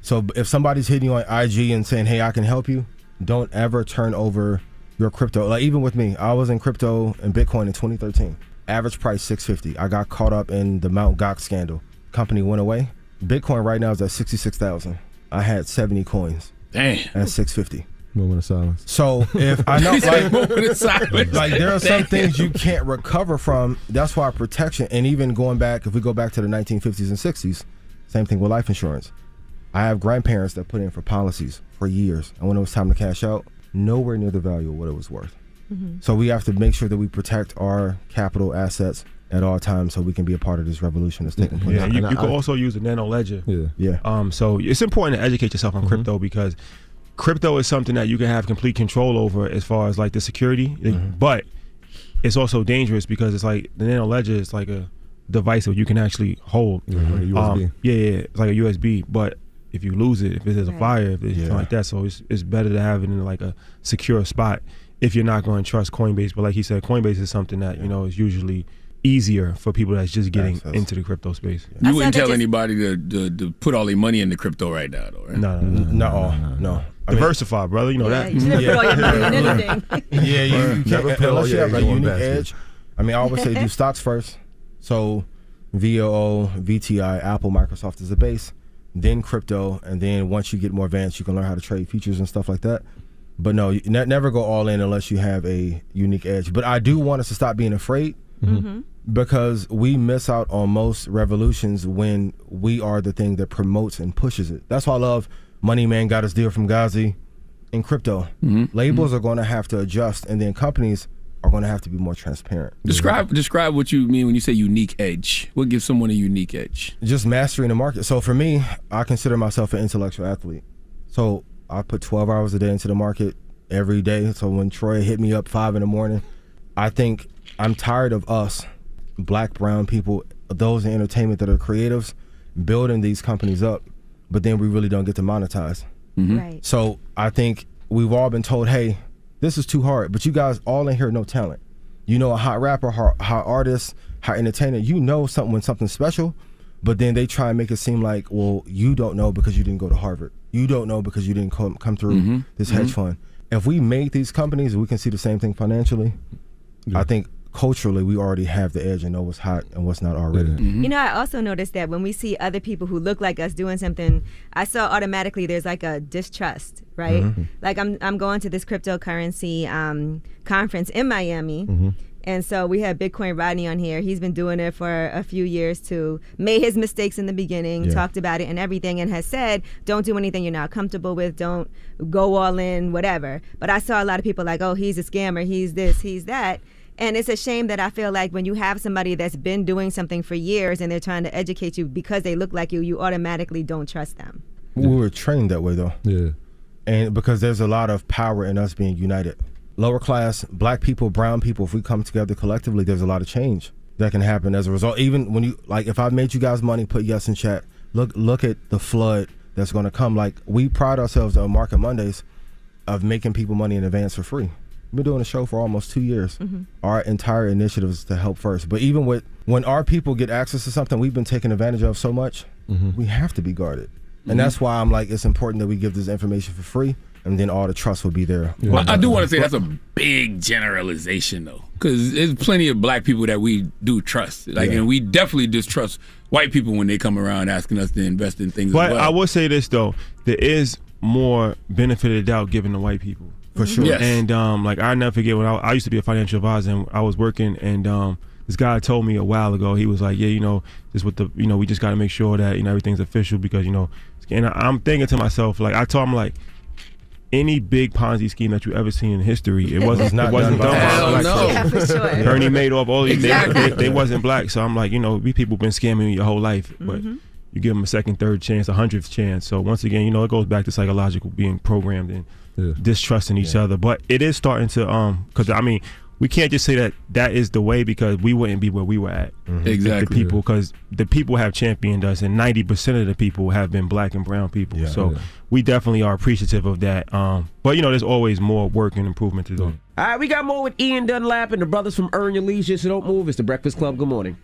So if somebody's hitting you on IG and saying, hey, I can help you, don't ever turn over your crypto. Like even with me, I was in crypto and Bitcoin in 2013. Average price $650. I got caught up in the Mt. Gox scandal. Company went away. Bitcoin right now is at 66,000. I had 70 coins.
Damn.
At $650.
Moment of silence.
So if I know,
moment of silence.
like there are some things you can't recover from. That's why protection, and even going back, if we go back to the 1950s and 60s, same thing with life insurance. I have grandparents that put in for policies for years, and when it was time to cash out, nowhere near the value of what it was worth. So we have to make sure that we protect our capital assets at all times, so we can be a part of this revolution that's taking place.
Yeah, you can also use the nano ledger. So it's important to educate yourself on crypto, because crypto is something that you can have complete control over as far as like the security, but it's also dangerous because it's like the nano ledger is like a device that you can actually hold.
Like a USB.
It's like a USB, but if you lose it, if there's a fire, if there's something like that, so it's better to have it in like a secure spot if you're not going to trust Coinbase. But like he said, Coinbase is something that is usually easier for people that's just getting into the crypto space.
You wouldn't tell anybody to put all their money into crypto right now, though, right?
No. Diversify, brother. You know that.
You should put all your money in anything.
Yeah, you
Never
can't,
put all
unless you
your
have a
eggs in one
unique
basket.
edge. I mean, I always say do stocks first. So VOO, VTI, Apple, Microsoft is the base. Then crypto, and then once you get more advanced, you can learn how to trade futures and stuff like that. But no, never go all in unless you have a unique edge. But I do want us to stop being afraid because we miss out on most revolutions when we are the thing that promotes and pushes it. That's why I love Money Man got his deal from Ghazi in crypto. Labels are going to have to adjust, and then companies are going to have to be more transparent.
Describe what you mean when you say unique edge. What gives someone a unique edge?
Just mastering the market. So for me, I consider myself an intellectual athlete. So I put 12 hours a day into the market every day. So when Troy hit me up 5 in the morning, I think I'm tired of us, black, brown people, those in entertainment that are creatives, building these companies up, but then we really don't get to monetize.
Right.
So I think we've all been told, hey, this is too hard, but you guys all in here know talent. You know a hot rapper, hot artist, hot entertainer, you know something when something's special, but then they try and make it seem like, well, you don't know because you didn't go to Harvard. You don't know because you didn't come through this hedge fund. If we made these companies, we can see the same thing financially. I think culturally, we already have the edge and know what's hot and what's not already.
You know, I also noticed that when we see other people who look like us doing something, I saw automatically there's like a distrust, right? Like I'm going to this cryptocurrency conference in Miami. And so we had Bitcoin Rodney on here. He's been doing it for a few years too. Made his mistakes in the beginning, talked about it and everything, and has said, don't do anything you're not comfortable with, don't go all in, whatever. But I saw a lot of people like, oh, he's a scammer, he's this, he's that. And it's a shame that I feel like when you have somebody that's been doing something for years and they're trying to educate you because they look like you automatically don't trust them.
We were trained that way, though.
Yeah.
And because there's a lot of power in us being united. Lower class, black people, brown people, if we come together collectively, there's a lot of change that can happen as a result. Even when you, like, if I made you guys money, put yes in chat, look at the flood that's going to come. Like, we pride ourselves on Market Mondays of making people money in advance for free. We've been doing a show for almost 2 years. Our entire initiative is to help first. But even when our people get access to something we've been taken advantage of so much, we have to be guarded. And that's why I'm like, it's important that we give this information for free, and then all the trust will be there.
Well, I do want to say that's a big generalization, though, because there's plenty of black people that we do trust. Like, and we definitely distrust white people when they come around asking us to invest in things.
But
as well.
I will say this though, there is more benefit of the doubt given to white people.
For sure.
Yes.
And like I never forget when I used to be a financial advisor and I was working, and this guy told me a while ago, he was like, yeah, you know, just with the, you know, we just got to make sure that, you know, everything's official because, you know, and I'm thinking to myself, like, I told him, like, any big Ponzi scheme that you ever seen in history, it wasn't done by black people.
Yeah, for sure.
Bernie Madoff, all these, they wasn't black. So I'm like, you know, we people been scamming you your whole life, but you give them a second, third chance, 100th chance. So once again, you know, it goes back to psychological being programmed and distrusting each other. But it is starting to, because I mean, we can't just say that that is the way because we wouldn't be where we were at.
Exactly.
The people, because the people have championed us, and 90% of the people have been black and brown people. We definitely are appreciative of that. But you know, there's always more work and improvement to do.
All right, we got more with Ian Dunlap and the brothers from Earn Your Leisure, so don't move. It's the Breakfast Club. Good morning.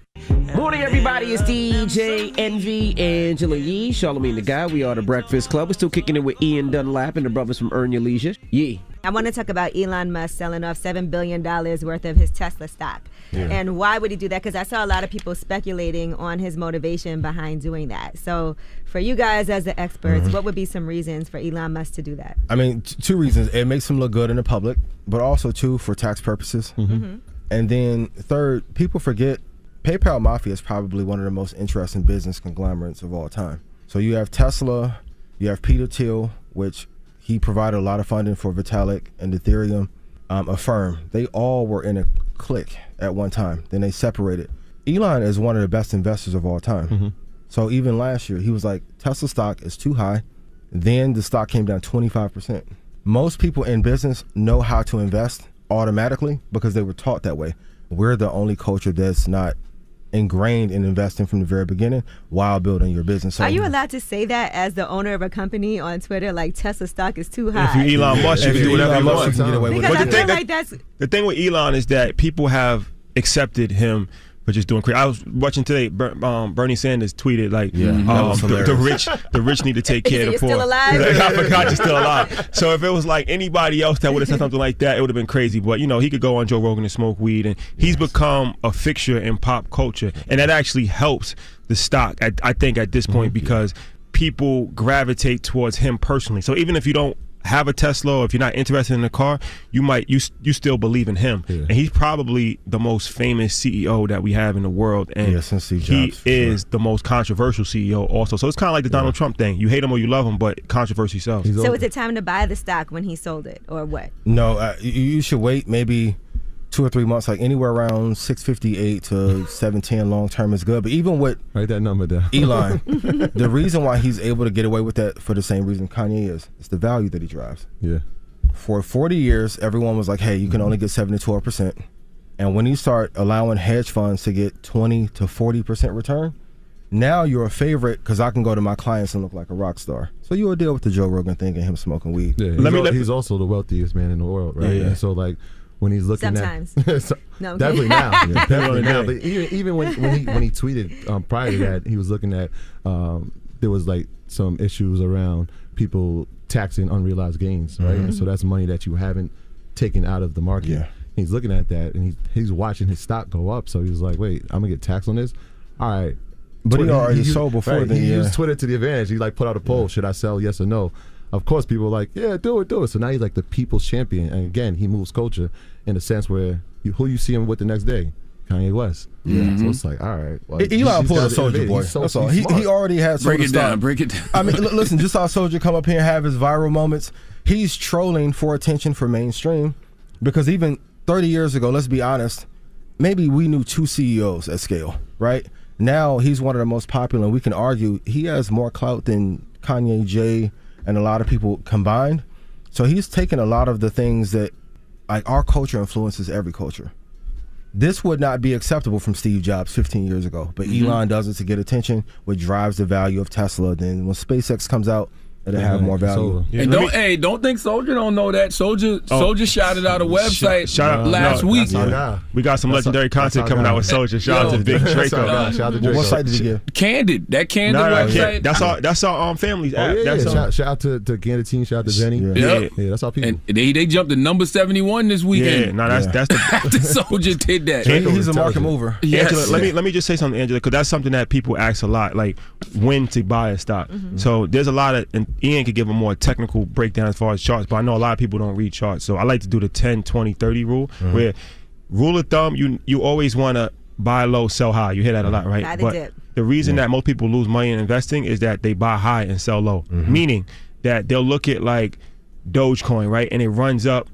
Morning, everybody. It's DJ Envy, Angela Yee, Charlamagne the Guy. We are the Breakfast Club. We're still kicking it with Ian Dunlap and the brothers from Earn Your Leisure. Yee.
I want to talk about Elon Musk selling off $7 billion worth of his Tesla stock. And why would he do that? Because I saw a lot of people speculating on his motivation behind doing that. So for you guys as the experts, what would be some reasons for Elon Musk to do that?
I mean, two reasons. It makes him look good in the public, but also, two, for tax purposes. And then third, people forget PayPal Mafia is probably one of the most interesting business conglomerates of all time. So you have Tesla, you have Peter Thiel, which he provided a lot of funding for Vitalik and Ethereum, Affirm. They all were in a clique at one time. Then they separated. Elon is one of the best investors of all time. So even last year, he was like, Tesla stock is too high. Then the stock came down 25%. Most people in business know how to invest automatically because they were taught that way. We're the only culture that's not ingrained in investing from the very beginning while building your business. So,
are you allowed to say that as the owner of a company on Twitter, like Tesla stock is too high?
If you Elon Musk, you can do whatever you want.
Because I feel like that's...
The thing with Elon is that people have accepted him for just doing crazy. I was watching today. Bernie Sanders tweeted like, the rich need to take care of the poor.
Still alive?
Like, I forgot you're still alive. So if it was like anybody else that would have said something like that, it would have been crazy. But you know, he could go on Joe Rogan and smoke weed, and he's become a fixture in pop culture, and that actually helps the stock. I think at this point because people gravitate towards him personally. So even if you don't have a Tesla, or if you're not interested in the car, you still believe in him. And he's probably the most famous CEO that we have in the world, and
since Steve Jobs,
he is the most controversial CEO also. So it's kind of like the Donald Trump thing. You hate him or you love him, but controversy sells.
So is it time to buy the stock when he sold it, or what?
No, you should wait maybe 2 or 3 months, like anywhere around 658 to 710 long term is good. But even with
write that number down,
Elon, the reason why he's able to get away with that for the same reason Kanye is, it's the value that he drives.
Yeah.
For 40 years, everyone was like, hey, you can only get 7 to 12%. And when you start allowing hedge funds to get 20 to 40% return, now you're a favorite because I can go to my clients and look like a rock star. So you will deal with the Joe Rogan thing and him smoking weed.
Yeah, he's also the wealthiest man in the world, right?
Yeah.
And so like, when he's looking
sometimes.
No, definitely now. Yeah, definitely now. But even when he tweeted prior to that, he was looking at there was like some issues around people taxing unrealized gains, right? And so that's money that you haven't taken out of the market.
Yeah.
He's looking at that and he's watching his stock go up. So he was like, wait, I'm gonna get taxed on this? All right.
But he already sold before then.
He used Twitter to the advantage. He like put out a poll, should I sell, yes or no? Of course, people were like, yeah, do it. So now he's like the people's champion. And again, he moves culture in a sense where who you see him with the next day? Kanye West. Yeah. So it's like, all right. Well,
Elon pulled a Soldier Boy. That's all. He already had
Break it down.
I mean, listen, just saw Soldier come up here and have his viral moments. He's trolling for attention for mainstream because even 30 years ago, let's be honest, maybe we knew 2 CEOs at scale, right? Now he's one of the most popular, and we can argue he has more clout than Kanye, Jay, and a lot of people combined. So he's taken a lot of the things that, like, our culture influences every culture. This would not be acceptable from Steve Jobs 15 years ago, but Elon does it to get attention, which drives the value of Tesla. Then when SpaceX comes out, it'll have more value.
And don't think Soldier don't know that. Soldier shouted out a website last week.
We got some legendary content coming out with Soldier. Shout out to Big Draco.
What site did he give?
Candid. That Candid website.
That's our family's app.
Shout out to Candid team. Shout out to Jenny. Yeah, that's our people.
And they jumped to number 71 this weekend.
Yeah, that's the
after Soldier did that.
He's a market mover.
Yes. Angela, let me just say something, Angela, because that's something that people ask a lot, like when to buy a stock. So there's a lot of, and Ian could give a more technical breakdown as far as charts, but I know a lot of people don't read charts. So I like to do the 10, 20, 30 rule, where rule of thumb, you always want to buy low, sell high. You hear that a lot, right? But the reason that most people lose money in investing is that they buy high and sell low, meaning that they'll look at like Dogecoin, right? And it runs up.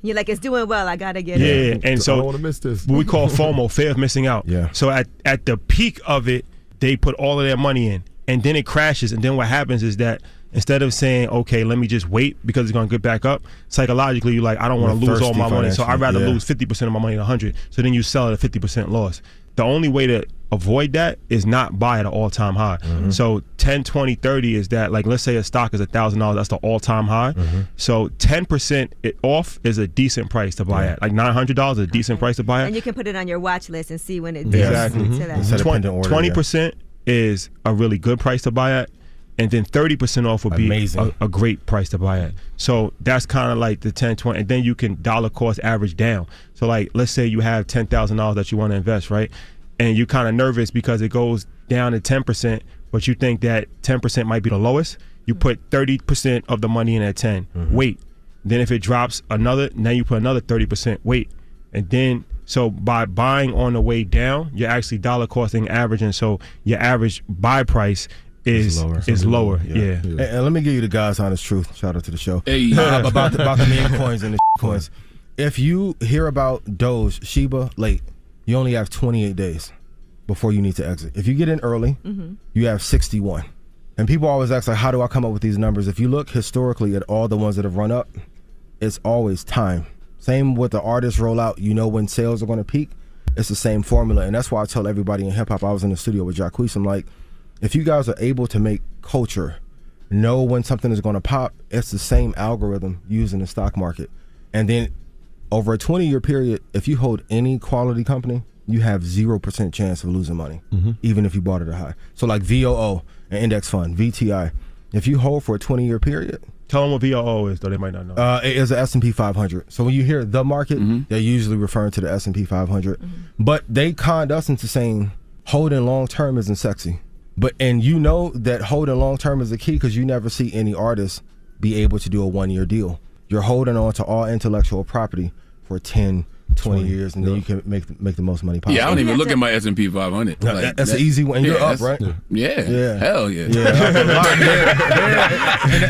You're like, it's doing well, I gotta get it.
And so
I don't want to miss this.
What we call FOMO, fear of missing out.
Yeah.
So at the peak of it, they put all of their money in, and then it crashes. And then what happens is that instead of saying, okay, let me just wait because it's going to get back up, psychologically you're like, I don't want to lose all my money, so I'd rather lose 50% of my money than 100. So then you sell at a 50% loss. The only way to avoid that is not buy at an all-time high. So 10, 20, 30 is that, like, let's say a stock is $1,000, that's the all-time high. So 10% off is a decent price to buy at. Like $900 is a decent price to buy at.
And you can put it on your watch list and see when it does.
Exactly.
To that.
20% is a really good price to buy at. And then 30% off would be a great price to buy at. So that's kind of like the 10, 20, and then you can dollar cost average down. So like, let's say you have $10,000 that you want to invest, right? And you're kind of nervous because it goes down to 10%, but you think that 10% might be the lowest. You put 30% of the money in at 10. Wait. Then if it drops another, now you put another 30%. Wait. And then, so by buying on the way down, you're actually dollar costing averaging. So your average buy price is lower. Yeah.
And let me give you the God's honest truth. Shout out to the show.
Hey.
About the meme coins and the coins. If you hear about Doge, Shiba late, you only have 28 days before you need to exit. If you get in early, you have 61. And people always ask, like, how do I come up with these numbers? If you look historically at all the ones that have run up, it's always time. Same with the artists rollout. You know when sales are going to peak. It's the same formula. And that's why I tell everybody in hip hop, I was in the studio with Jacquees, I'm like, if you guys are able to make culture know when something is going to pop, it's the same algorithm used in the stock market. And then over a 20-year period, if you hold any quality company, you have 0% chance of losing money, even if you bought it at high. So like VOO, an index fund, VTI, if you hold for a 20-year period.
Tell them what VOO is, though they might not know.
It is an S&P 500. So when you hear the market, they're usually referring to the S&P 500. But they conned us into saying holding long-term isn't sexy. And you know that holding long-term is the key because you never see any artist be able to do a 1-year deal. You're holding on to all intellectual property for 10, 20 years, and then you can make the most money possible.
Yeah, I don't even look at my S&P 500.
No,
Like,
that's an easy one. You're up, right?
Yeah. Hell yeah.
And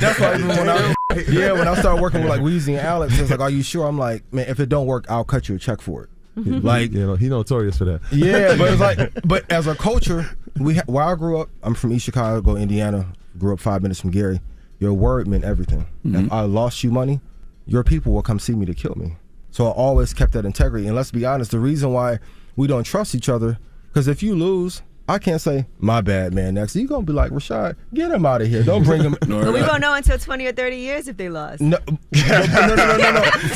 that's why even when I started working with like Weezy and Alex, it's like, are you sure? I'm like, man, if it don't work, I'll cut you a check for it. Like,
he's notorious for that.
Yeah, but it's like, but as a culture, where I grew up, I'm from East Chicago, Indiana. Grew up 5 minutes from Gary. Your word meant everything. If I lost you money, your people will come see me to kill me. So I always kept that integrity. And let's be honest, the reason why we don't trust each other, because if you lose, I can't say, my bad, man, next. You're going to be like, Rashad, get him out of here. Don't bring him.
But we won't know until 20 or 30 years if they lost.
No. For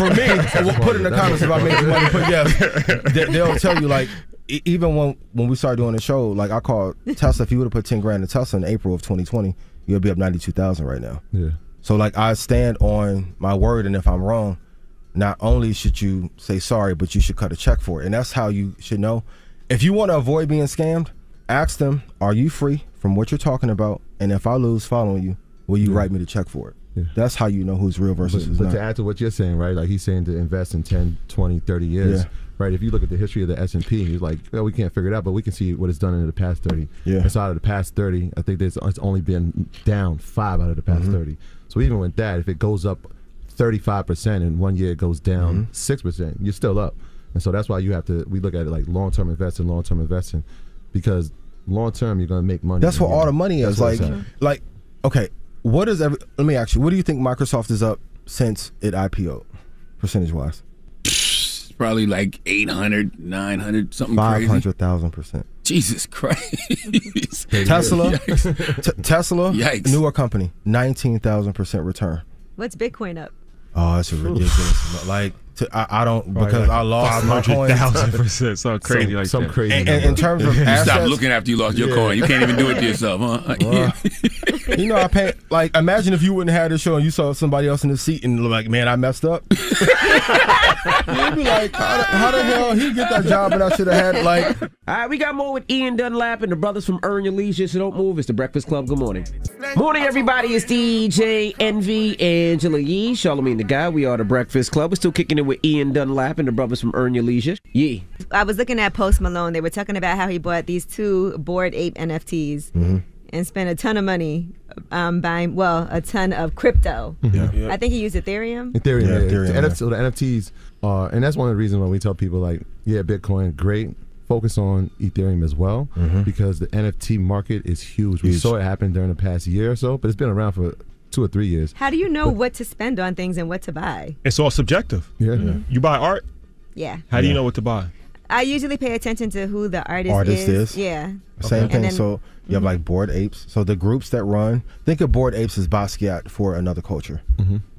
me, we'll put in the comments if I make money. But yes, they'll tell you, like, even when we started doing the show, like I called Tesla, if you would have put 10 grand in Tesla in April of 2020, you'll be up 92,000 right now. Yeah. So like I stand on my word, and if I'm wrong, not only should you say sorry, but you should cut a check for it. And that's how you should know. If you want to avoid being scammed, ask them, are you free from what you're talking about? And if I lose following you, will you write me the check for it? Yeah. That's how you know who's real versus who's not.
But to add to what you're saying, right, like he's saying to invest in 10, 20, 30 years, right? If you look at the history of the S&P, he's like, well, we can't figure it out, but we can see what it's done in the past 30. Inside of the past 30, I think it's only been down 5 out of the past 30. So even with that, if it goes up 35% and 1 year it goes down 6%, you're still up. And so that's why we look at it like long-term investing, because long-term you're going to make money.
That's what all the money is. Like, okay, let me ask you, what do you think Microsoft is up since it IPO'd, percentage-wise?
Probably like 800, 900, something crazy.
500,000%.
Jesus Christ.
Tesla, Tesla,
Yikes.
newer company, 19,000% return.
What's Bitcoin up?
Oh, that's ridiculous. Like, I don't, because I lost my coin.
500,000%, something crazy like
some
that.
crazy. And in terms of assets,
stop looking after you lost your coin. You can't even do it to yourself, huh?
Well, you know, I pay. Like, imagine if you wouldn't have this show and you saw somebody else in the seat and like, man, I messed up. You'd be like, how the hell he get that job and I should have had it? Like,
all right, we got more with Ian Dunlap and the brothers from Earn Your Leisure, so don't move. It's the Breakfast Club. Good morning. Morning, everybody. It's DJ Envy, Angela Yee, Charlamagne the Guy. We are the Breakfast Club. We're still kicking it with Ian Dunlap and the brothers from Earn Your Leisure. Yee.
I was looking at Post Malone. They were talking about how he bought these 2 Bored Ape NFTs and spent a ton of money buying, a ton of crypto. I think he used Ethereum.
Ethereum. So the NFTs are, and that's one of the reasons why we tell people like, Bitcoin, great. Focus on Ethereum as well, because the NFT market is huge. We saw it happen during the past year or so, but it's been around for 2 or 3 years.
How do you know what to spend on things and what to buy?
It's all subjective. You buy art?
Yeah.
How do you know what to buy?
I usually pay attention to who the artist is. Yeah.
Same thing. Then, so you have like Bored Apes. So the groups that run, think of Bored Apes as Basquiat for another culture.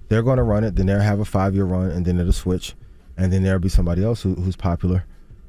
They're going to run it, then they'll have a 5-year run, and then it'll switch, and then there'll be somebody else who's popular.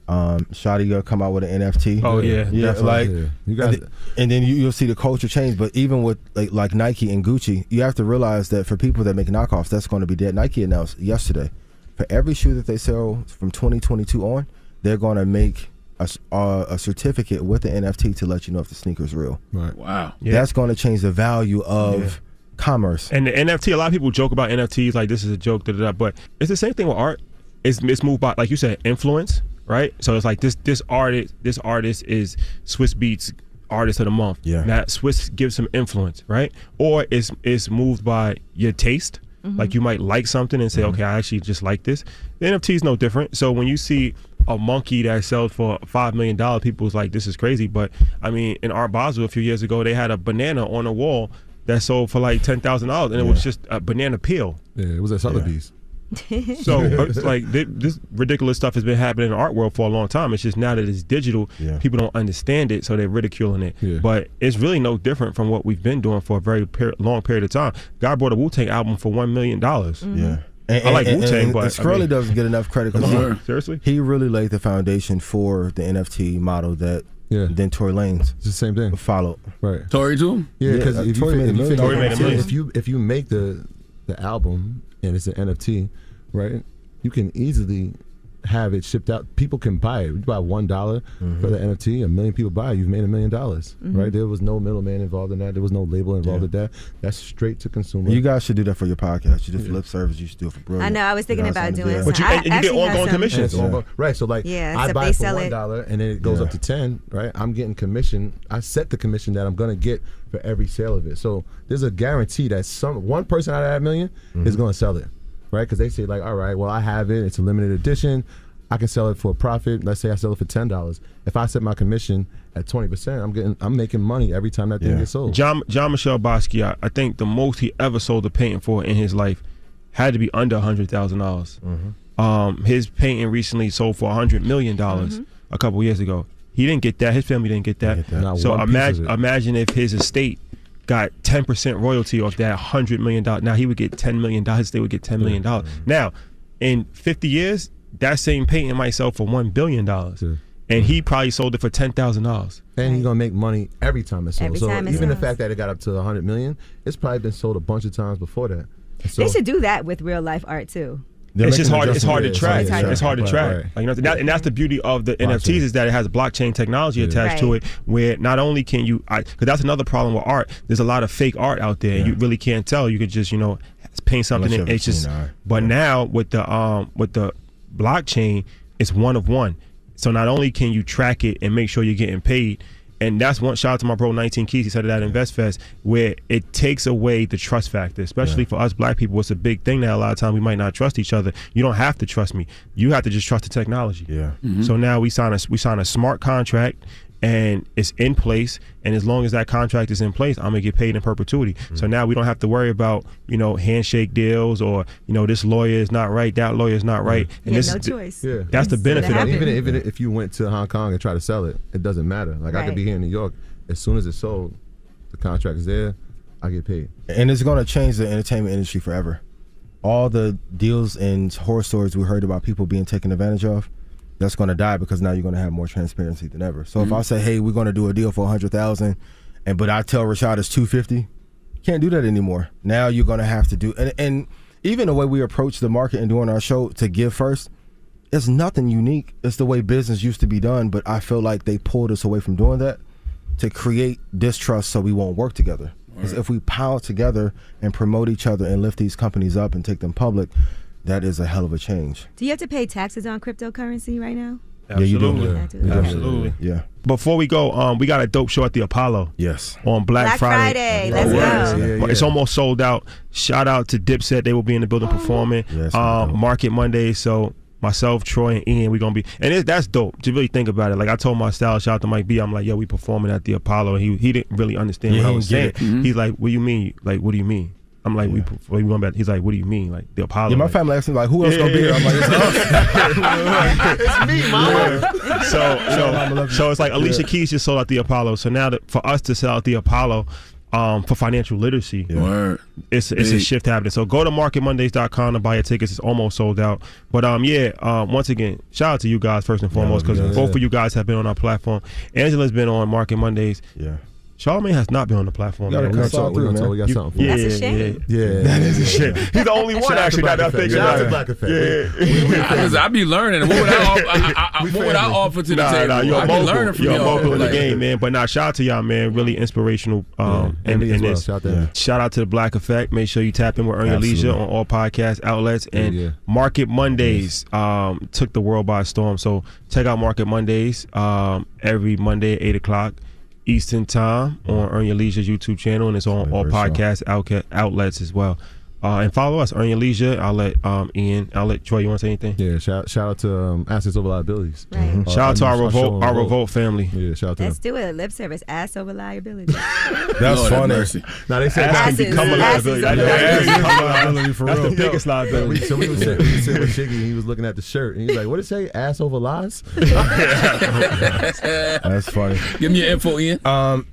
Shawty gonna come out with an NFT.
Oh yeah,
like
you got
and then you'll see the culture change. But even with like Nike and Gucci, you have to realize that for people that make knockoffs, that's going to be dead. Nike announced yesterday, for every shoe that they sell from 2022 on, they're going to make a certificate with the NFT to let you know if the sneaker's real.
Right.
Wow.
That's going to change the value of commerce.
And the NFT, a lot of people joke about NFTs like this is a joke, but it's the same thing with art. It's moved by, like you said, influence. Right, so it's like this artist is Swiss Beats Artist of the Month. Yeah, that Swiss gives some influence, right? Or it's moved by your taste. Like you might like something and say, okay, I actually just like this. The NFT is no different. So when you see a monkey that sells for $5 million, people's like, this is crazy. But I mean, in Art Basel a few years ago, they had a banana on a wall that sold for like $10,000, and it was just a banana peel.
Yeah, it was at Sotheby's.
So it's like this ridiculous stuff has been happening in the art world for a long time. It's just now that it's digital, people don't understand it, so they're ridiculing it. But it's really no different from what we've been doing for a very long period of time. God bought a Wu-Tang album for $1 million. I like Wu-Tang, but
Skrully doesn't get enough credit because
seriously,
he really laid the foundation for the NFT model that then Tory Lanez
it's the same thing
followed.
Right,
Tory too.
Yeah, because if
Tory
you make the album and it's an NFT, right? You can easily have it shipped out. People can buy it. You buy $1 for the NFT, 1 million people buy it. You've made $1 million, right? There was no middleman involved in that. There was no label involved in that. That's straight to consumer.
You guys should do that for your podcast. You did lip service. You should do it for Brilliant.
I know. I was thinking about doing it.
But you get ongoing commissions,
right? So like, I buy for $1 and then it goes up to 10, right? I'm getting commission. I set the commission that I'm gonna get for every sale of it. So there's a guarantee that one person out of that 1 million is gonna sell it. Right, because they say like, all right, well, I have it. It's a limited edition. I can sell it for a profit. Let's say I sell it for $10. If I set my commission at 20%, I'm making money every time that thing gets sold.
John Michel Basquiat, I think the most he ever sold a painting for in his life had to be under $100,000. His painting recently sold for $100 million a couple years ago. He didn't get that. His family didn't get that. So imagine if his estate got 10% royalty off that $100 million. Now he would get $10 million. They would get $10 million. Now, in 50 years, that same painting might sell for $1 billion. And he probably sold it for $10,000.
And he's gonna make money every time it's sold. Even the fact that it got up to $100 million, it's probably been sold a bunch of times before that. So,
they should do that with real life art too.
It's just hard. It's hard to track. It's hard to track. Like, you know, and that's the beauty of the NFTs is that it has blockchain technology attached to it, where not only can you, because that's another problem with art. There's a lot of fake art out there, and you really can't tell. You could just paint something, and it's just. But now with the blockchain, it's one of one. So not only can you track it and make sure you're getting paid. And that's one shout out to my bro 19 Keys. He said it at InvestFest, where it takes away the trust factor, especially for us black people. It's a big thing now. A lot of times we might not trust each other. You don't have to trust me. You have to just trust the technology. So now we sign a smart contract, and it's in place. And as long as that contract is in place, I'm gonna get paid in perpetuity. So now we don't have to worry about handshake deals or this lawyer is not right, that lawyer is not right. And this
no choice.
That's the benefit of it.
Even if you went to Hong Kong and try to sell it, it doesn't matter. Like I could be here in New York. As soon as it's sold, the contract is there. I get paid.
And it's gonna change the entertainment industry forever. All the deals and horror stories we heard about people being taken advantage of, that's going to die because now you're going to have more transparency than ever. So if I say, hey, we're going to do a deal for $100,000, but I tell Rashad it's $250, you can't do that anymore. Now you're going to have to do, and even the way we approach the market and doing our show to give first, it's nothing unique. It's the way business used to be done, but I feel like they pulled us away from doing that to create distrust so we won't work together. Because if we power together and promote each other and lift these companies up and take them public, that is a hell of a change.
Do you have to pay taxes on cryptocurrency right now?
Absolutely.
Absolutely. Yeah.
Before we go, we got a dope show at the Apollo.
Yes.
On Black Friday.
Let's go.
It's almost sold out. Shout out to Dipset. They will be in the building performing.
Yes,
Market Monday. So myself, Troy, and Ian, we're going to be. And that's dope to really think about it. Like I told my stylist, shout out to Mike B, I'm like, yo, we performing at the Apollo. And he didn't really understand what I was saying. He's like, what do you mean? Like, what do you mean? I'm like, we going back. He's like, what do you mean? Like the Apollo?
Yeah, my family asked me like, who else gonna be here? I'm like, it's
us. It's me, mama.
So it's like Alicia Keys just sold out the Apollo. So now for us to sell out the Apollo for financial literacy, it's a shift happening. So go to marketmondays.com to buy your tickets. It's almost sold out. But once again, shout out to you guys first and foremost, because both of you guys have been on our platform. Angela's been on Market Mondays.
Yeah.
Charlamagne has not been on the platform.
We got something for you.
Yeah,
that's a shame.
Yeah.
That is a shame. He's the only one actually that I think
Shout out to Black Effect.
I be learning. What would I offer to the table?
You're
I be learning from y'all.
You're mogul in the game, man. But shout out to y'all, man. Really inspirational. Shout out to the Black Effect. Make sure you tap in with Earn Your Leisure on all podcast outlets. And Market Mondays took the world by storm. So check out Market Mondays every Monday at 8 o'clock. Eastern Time on Earn Your Leisure's YouTube channel, and it's on all podcast outlets as well. And follow us, Earn Your Leisure. I'll let Ian, I'll let Troy, you want to say anything?
Yeah, shout out to Assets Over Liabilities.
Right.
Shout out to our Revolt family.
Yeah, shout out to
Let's
them.
do it. Lip service, ass over liability.
That's funny.
Now they said
ass can become a liability. That's the biggest liability.
So we was sitting with Shiggy, and he was looking at the shirt, and he's like, "What did it say? Ass over lies?"
That's funny.
Give me your info, Ian.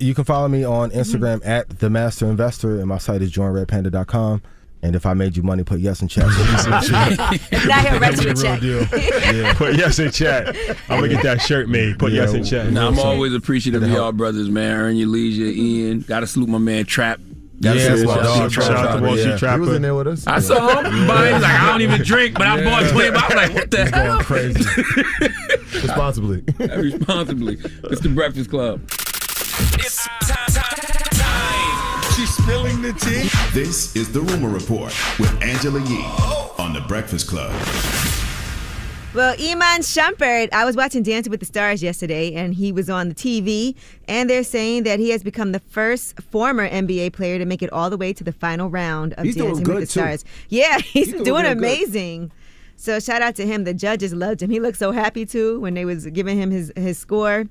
You can follow me on Instagram at The Master Investor, and my site is joinredpanda.com. And if I made you money, put yes in chat.
If not, he'll write you a check.
Yeah.
Put yes in chat. I'm going to get that shirt made. Put yes in chat.
Now, I'm always appreciative of y'all brothers, man. Earn Your Leisure, Ian. Got to salute my man, Trap.
Shout out to Wall Street Trapper.
He was in there with us.
I saw him. But he was like, I don't even drink, but I bought 20. I was like, what the hell?
Going crazy. Responsibly.
Responsibly. It's the Breakfast Club.
It's time.
She's spilling the tea. This is the Rumor Report with Angela Yee on the Breakfast Club.
Well, Iman Shumpert, I was watching Dancing with the Stars yesterday, and he was on the TV, and they're saying that he has become the first former NBA player to make it all the way to the final round of Dancing with the Stars. Yeah, he's doing amazing. So shout out to him. The judges loved him. He looked so happy, too, when they was giving him his score.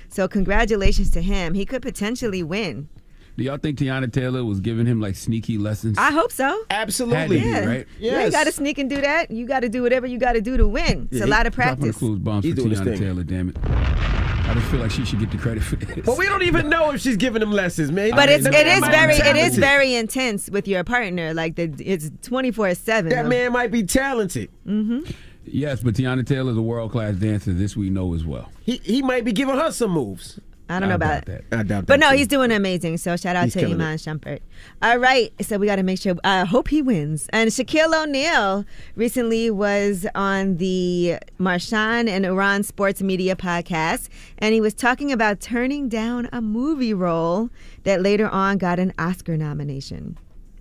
So congratulations to him. He could potentially win.
Do y'all think Tiana Taylor was giving him like sneaky lessons?
I hope so.
Absolutely.
Had to be, right?
Yeah, you got to sneak and do that. You got to do whatever you got to do to win. It's a lot of practice.
Dropping the clues bombs for Tiana Taylor, damn it. I just feel like she should get the credit for this.
But we don't even know if she's giving him lessons, man.
But it is very intense with your partner. Like it's 24/7.
That man might be talented.
Mm-hmm.
Yes, but Tiana Taylor's a world-class dancer. This we know as well.
He might be giving her some moves.
I don't know about
that.
I doubt that.
But no,
too.
he's doing amazing. So shout out to Iman Shumpert. All right. So we got to make sure. I hope he wins. And Shaquille O'Neal recently was on the Marshawn and Iran Sports Media podcast. And he was talking about turning down a movie role that later on got an Oscar nomination.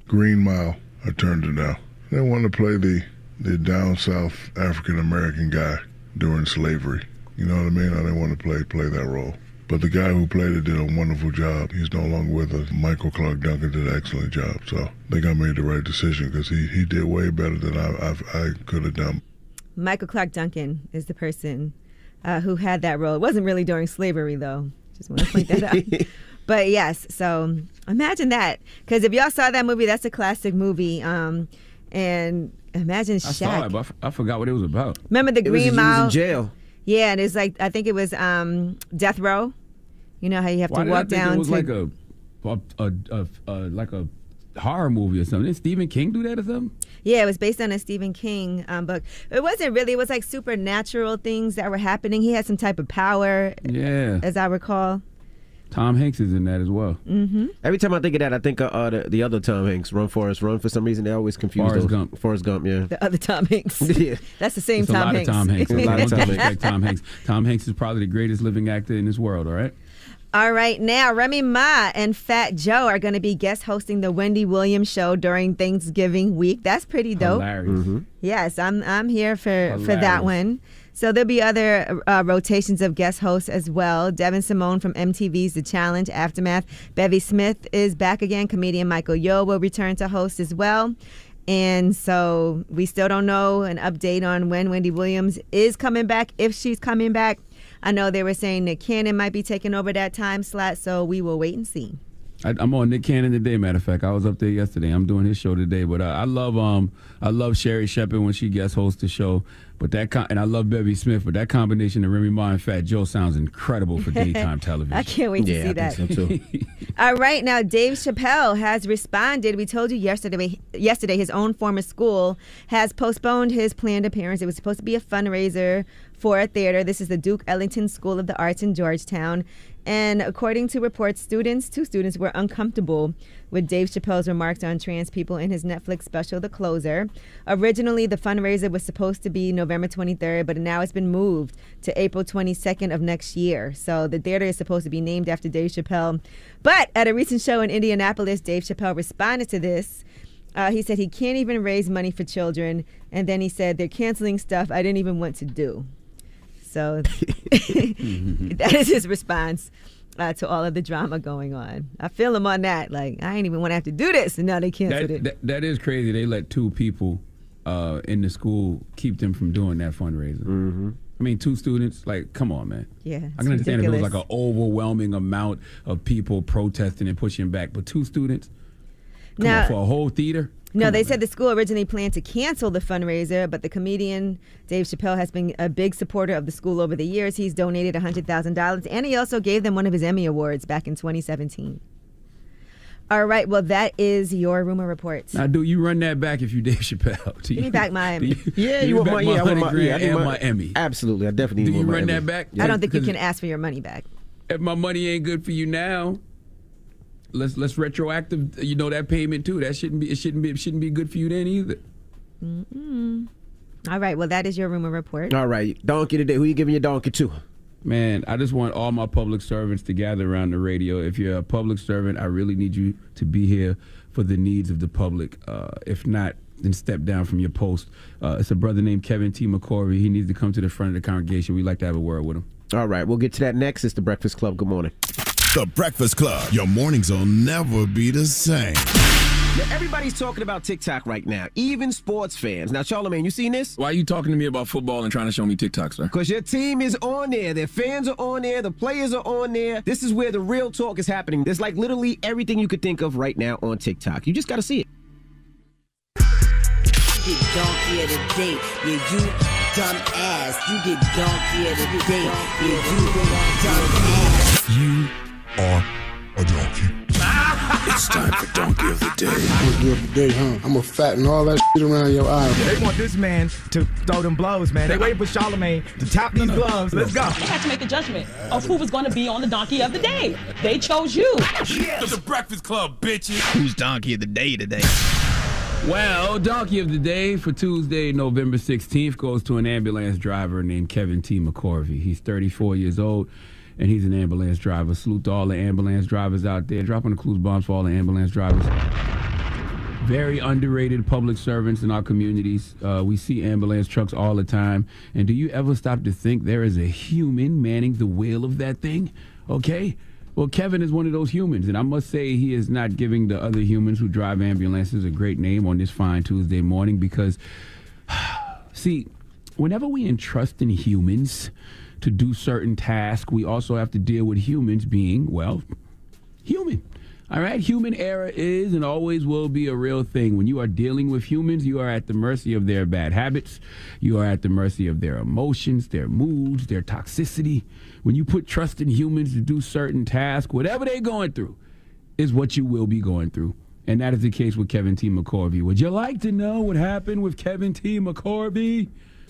Green Mile, I turned it down. They wanted to play the down south African American guy during slavery. You know what I mean? I didn't want to play that role. But the guy who played it did a wonderful job. He's no longer with us. Michael Clark Duncan did an excellent job. So I think I made the right decision because he did way better than I could have done.
Michael Clark Duncan is the person who had that role. It wasn't really during slavery, though. Just want to point that out. But yes, so imagine that. Because if y'all saw that movie, that's a classic movie. And imagine Shaq.
I saw it, but I forgot what it was about.
Remember the Green Mile?
He was in jail.
Yeah, and it's like, I think it was Death Row. You know how you have to walk down.
It was like a horror movie or something. Didn't Stephen King do that or something?
Yeah, it was based on a Stephen King book. It wasn't really. It was like supernatural things that were happening. He had some type of power.
Yeah,
as I recall.
Tom Hanks is in that as well.
Mm-hmm.
Every time I think of that, I think of the other Tom Hanks, Run Forrest Run. For some reason, they always confuse
Forrest
those.
Gump.
Forrest Gump, yeah.
The other Tom Hanks.
Yeah.
That's the same
It's
Tom
a
Hanks.
lot of Tom Hanks.
A lot of Tom
Hanks. Tom Hanks. Tom Hanks is probably the greatest living actor in this world, all right?
All right, now Remy Ma and Fat Joe are going to be guest hosting the Wendy Williams show during Thanksgiving week. That's pretty dope.
Hilarious.
Mm-hmm.
Yes, I'm here for that one. So there'll be other rotations of guest hosts as well. Devin Simone from MTV's The Challenge, Aftermath. Bevy Smith is back again. Comedian Michael Yo will return to host as well. And so we still don't know an update on when Wendy Williams is coming back, if she's coming back. I know they were saying Nick Cannon might be taking over that time slot, so we will wait and see.
I'm on Nick Cannon today. Matter of fact, I was up there yesterday. I'm doing his show today. But I love Sherry Shepard when she guest hosts the show. But and I love Bevy Smith. But that combination of Remy Ma and Fat Joe sounds incredible for daytime television.
I can't wait to see that.
I think so too.
All right, now Dave Chappelle has responded. We told you yesterday his own former school has postponed his planned appearance. It was supposed to be a fundraiser for a theater. This is the Duke Ellington School of the Arts in Georgetown. And according to reports, two students were uncomfortable with Dave Chappelle's remarks on trans people in his Netflix special, The Closer. Originally, the fundraiser was supposed to be November 23rd, but now it's been moved to April 22nd of next year. So the theater is supposed to be named after Dave Chappelle. But at a recent show in Indianapolis, Dave Chappelle responded to this. He said he can't even raise money for children. And then he said, they're canceling stuff I didn't even want to do. So that is his response to all of the drama going on. I feel him on that. Like, I ain't even want to have to do this, and now they canceled it.
That is crazy. They let two people in the school keep them from doing that fundraiser.
Mm-hmm.
I mean, two students, like, come on, man.
Yeah,
I can understand if it was like an overwhelming amount of people protesting and pushing back, but two students? Come on, for a whole theater?
No, they said the school originally planned to cancel the fundraiser, but the comedian Dave Chappelle has been a big supporter of the school over the years. He's donated $100,000, and he also gave them one of his Emmy Awards back in 2017. All right. Well, that is your rumor report.
Now, do you run that back if you Dave Chappelle?
Give me back my Emmy.
You want my
my Emmy.
Absolutely, I definitely
do.
need
You
my
run
Emmy.
that back?
I don't think you can ask for your money back.
If my money ain't good for you now, let's retroactive. That payment too. That shouldn't be good for you then either.
Mm-mm. All right. Well, that is your rumor report.
All right, donkey today. Who you giving your donkey to?
Man, I just want all my public servants to gather around the radio. If you're a public servant, I really need you to be here for the needs of the public. If not, then step down from your post. It's a brother named Kevin T. McCorvey. He needs to come to the front of the congregation. We'd like to have a word with him.
All right, we'll get to that next. It's The Breakfast Club. Good morning.
The Breakfast Club. Your mornings will never be the same.
Now, everybody's talking about TikTok right now, even sports fans. Now, Charlamagne, you seen this?
Why are you talking to me about football and trying to show me TikTok, sir?
Because your team is on there. Their fans are on there. The players are on there. This is where the real talk is happening. There's like literally everything you could think of right now on TikTok. You just got to see it.
You get donkey of the day. Yeah, you dumb ass. You get donkey of the day. Yeah, you dumb ass.
You are a donkey. It's time for Donkey of the Day.
Donkey of the Day, huh? I'm gonna fatten all that shit around your eye.
They want this man to throw them blows, man. They waiting for Charlamagne to tap these gloves. Let's go.
They had to make a judgment of who was going to be on the Donkey of the Day. They chose you.
Yes. The Breakfast Club, bitches.
Who's Donkey of the Day today?
Well, Donkey of the Day for Tuesday, November 16th goes to an ambulance driver named Kevin T. McCorvey. He's 34 years old, and he's an ambulance driver. Salute to all the ambulance drivers out there. Dropping the clues bombs for all the ambulance drivers. Very underrated public servants in our communities. We see ambulance trucks all the time. And do you ever stop to think there is a human manning the wheel of that thing? Okay? Well, Kevin is one of those humans, and I must say he is not giving the other humans who drive ambulances a great name on this fine Tuesday morning because, see, whenever we entrust in humans to do certain tasks, we also have to deal with humans being, well, human. All right? Human error is and always will be a real thing. When you are dealing with humans, you are at the mercy of their bad habits. You are at the mercy of their emotions, their moods, their toxicity. When you put trust in humans to do certain tasks, whatever they're going through is what you will be going through. And that is the case with Kevin T. McCorvey. Would you like to know what happened with Kevin T. McCorvey?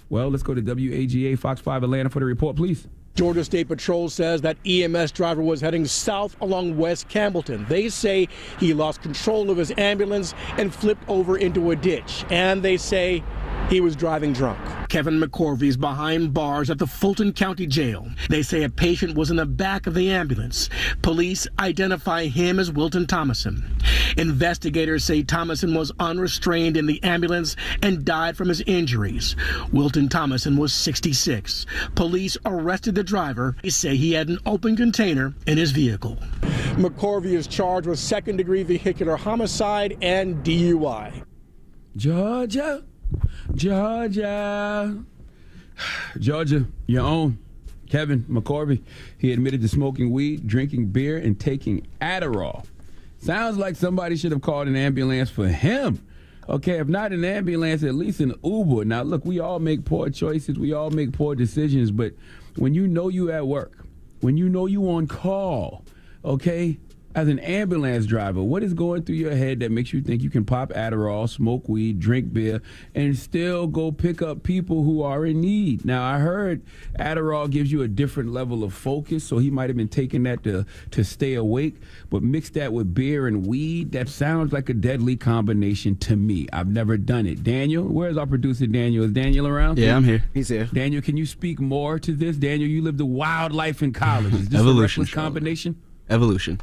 Well, let's go to WAGA Fox 5 Atlanta for the report, please.
Georgia State Patrol says that EMS driver was heading south along West Campbellton. They say he lost control of his ambulance and flipped over into a ditch. And they say he was driving drunk. Kevin McCorvey is behind bars at the Fulton County Jail. They say a patient was in the back of the ambulance. Police identify him as Wilton Thomason. Investigators say Thomason was unrestrained in the ambulance and died from his injuries. Wilton Thomason was 66. Police arrested the driver. They say he had an open container in his vehicle. McCorvey is charged with second-degree vehicular homicide and DUI.
Georgia, your own Kevin McCorvey. He admitted to smoking weed, drinking beer, and taking Adderall. Sounds like somebody should have called an ambulance for him. Okay, if not an ambulance, at least an Uber. Now, look, we all make poor choices. We all make poor decisions. But when you know you at work, when you know you on call, okay, as an ambulance driver, what is going through your head that makes you think you can pop Adderall, smoke weed, drink beer, and still go pick up people who are in need? Now, I heard Adderall gives you a different level of focus, so he might have been taking that to stay awake. But mix that with beer and weed, that sounds like a deadly combination to me. I've never done it. Daniel, where's our producer Daniel? Is Daniel around?
Yeah, I'm here.
He's here.
Daniel, can you speak more to this? Daniel, you lived a wild life in college. Is this
Evolution,
a reckless combination?
Evolution.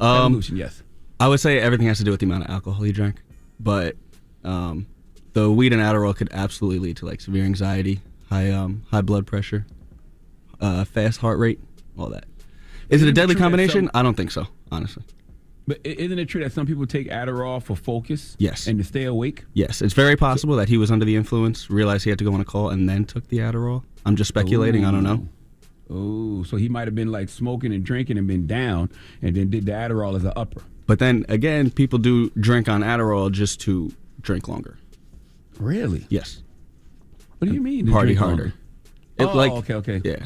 Evolution, yes.
I would say everything has to do with the amount of alcohol you drank, but the weed and Adderall could absolutely lead to like severe anxiety, high blood pressure, fast heart rate, all that. Is it a deadly combination? I don't think so, honestly.
But isn't it true that some people take Adderall for focus?
Yes.
And to stay awake?
Yes, it's very possible that he was under the influence, realized he had to go on a call, and then took the Adderall. I'm just speculating. I don't know.
Oh, so he might have been like smoking and drinking and been down and then did the Adderall as an upper.
But then again, people do drink on Adderall just to drink longer.
Really?
Yes.
What do you mean?
Party harder.
Okay.
Yeah.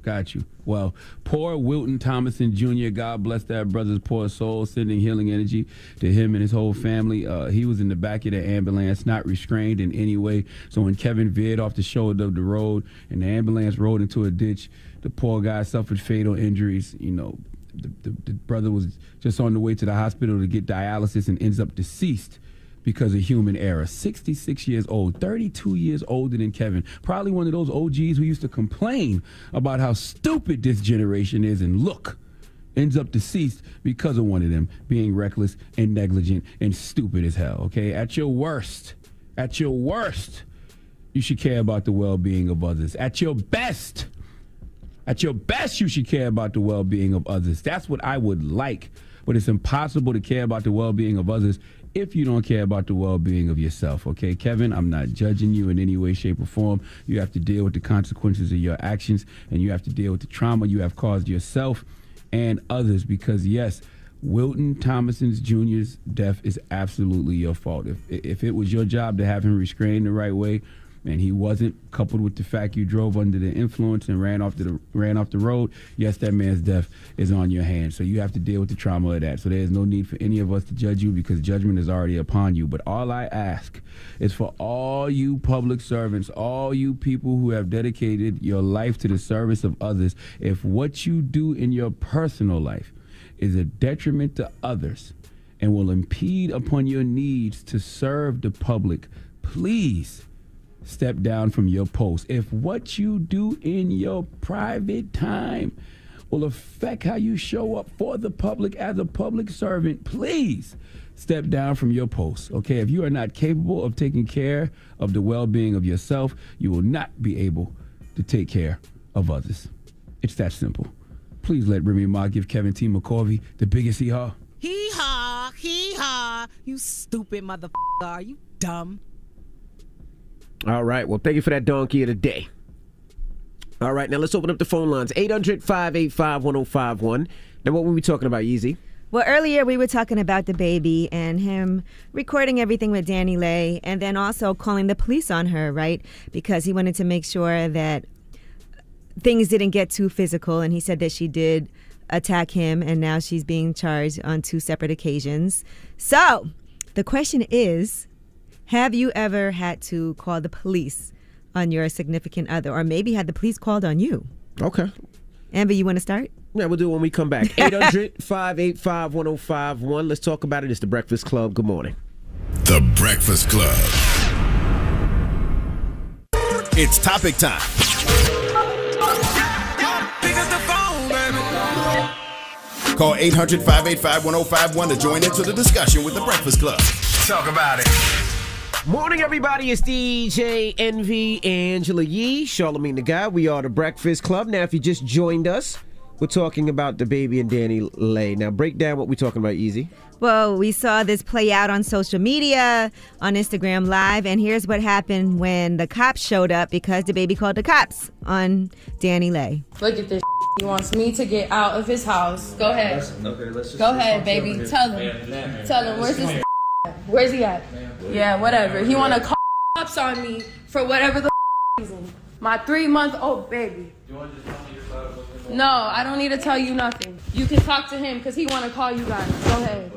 Got you. Well, poor Wilton Thomason Jr., God bless that brother's poor soul, sending healing energy to him and his whole family. He was in the back of the ambulance, not restrained in any way. So when Kevin veered off the shoulder of the road and the ambulance rolled into a ditch, the poor guy suffered fatal injuries. You know, the brother was just on the way to the hospital to get dialysis and ends up deceased because of human error. 66 years old, 32 years older than Kevin. Probably one of those OGs who used to complain about how stupid this generation is, and look, ends up deceased because of one of them being reckless and negligent and stupid as hell, okay? At your worst, you should care about the well-being of others. At your best, you should care about the well-being of others. That's what I would like, but it's impossible to care about the well-being of others if you don't care about the well-being of yourself, okay? Kevin, I'm not judging you in any way, shape, or form. You have to deal with the consequences of your actions, and you have to deal with the trauma you have caused yourself and others, because, yes, Wilton Thomason Jr.'s death is absolutely your fault. If it was your job to have him restrained the right way, and he wasn't, coupled with the fact you drove under the influence and ran off the road, yes, that man's death is on your hands. So you have to deal with the trauma of that. So there's no need for any of us to judge you, because judgment is already upon you. But all I ask is for all you public servants, all you people who have dedicated your life to the service of others, if what you do in your personal life is a detriment to others and will impede upon your needs to serve the public, please step down from your post. If what you do in your private time will affect how you show up for the public as a public servant, please step down from your post, okay? If you are not capable of taking care of the well-being of yourself, you will not be able to take care of others. It's that simple. Please let Remy Ma give Kevin T. McCorvey the biggest hee-haw.
Hee-haw, hee-haw. You stupid motherfucker. Are you dumb?
All right. Well, thank you for that donkey of the day. All right. Now let's open up the phone lines. 800-585-1051. Now, what were we talking about, Yeezy?
Well, earlier we were talking about the baby and him recording everything with Danny Lay, and then also calling the police on her, right? Because he wanted to make sure that things didn't get too physical, and he said that she did attack him, and now she's being charged on 2 separate occasions. So the question is, have you ever had to call the police on your significant other, or maybe had the police called on you?
Okay.
Amber, you want to start?
Yeah, we'll do it when we come back. 800-585-1051. Let's talk about it. It's The Breakfast Club. Good morning.
The Breakfast Club. It's topic time. Call 800-585-1051 to join into the discussion with The Breakfast Club. Talk about it.
Morning, everybody. It's DJ Envy, Angela Yee, Charlamagne the Guy. We are The Breakfast Club. Now, if you just joined us, we're talking about the baby and Danny Lay. Now, break down what we're talking about, Easy.
Well, we saw this play out on social media, on Instagram Live, and here's what happened when the cops showed up because the baby called the cops on Danny Lay.
Look at this. He wants me to get out of his house. Go ahead. Go ahead, baby. Tell him. Tell him. Where's this? Where's he at? Yeah, whatever. He want to call cops on me for whatever the reason. My 3-month-old baby. No, I don't need to tell you nothing. You can talk to him because he want to call you guys. Go ahead.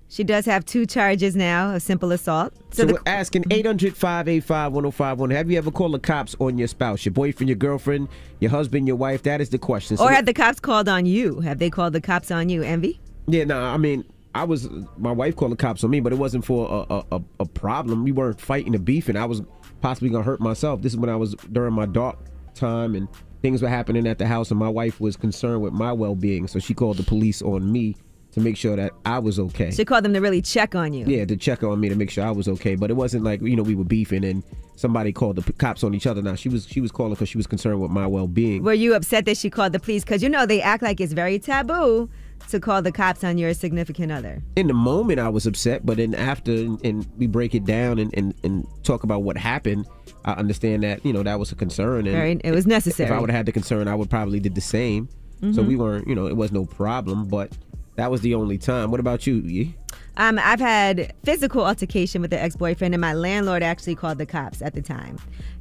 She does have 2 charges now of simple assault.
So we're asking 800-585-1051. Have you ever called the cops on your spouse, your boyfriend, your girlfriend, your husband, your wife? That is the question.
Or have the cops called on you? Have they called the cops on you, Envy?
Yeah, no, I mean, my wife called the cops on me, but it wasn't for a problem. We weren't fighting or beefing. I was possibly going to hurt myself. This is when I was during my dark time and things were happening at the house, and my wife was concerned with my well-being, so she called the police on me to make sure that I was okay.
She called them to really check on you.
Yeah, to check on me to make sure I was okay. But it wasn't like, we were beefing and somebody called the cops on each other. Now, she was calling because she was concerned with my well-being.
Were you upset that she called the police? Because, they act like it's very taboo to call the cops on your significant other.
In the moment, I was upset, but then after, and we break it down and talk about what happened, I understand that, that was a concern. And
right. It was necessary.
If I would have had the concern, I would probably did the same. Mm-hmm. So we weren't, it was no problem, but that was the only time. What about you, Yee?
I've had physical altercation with an ex-boyfriend, and my landlord actually called the cops at the time.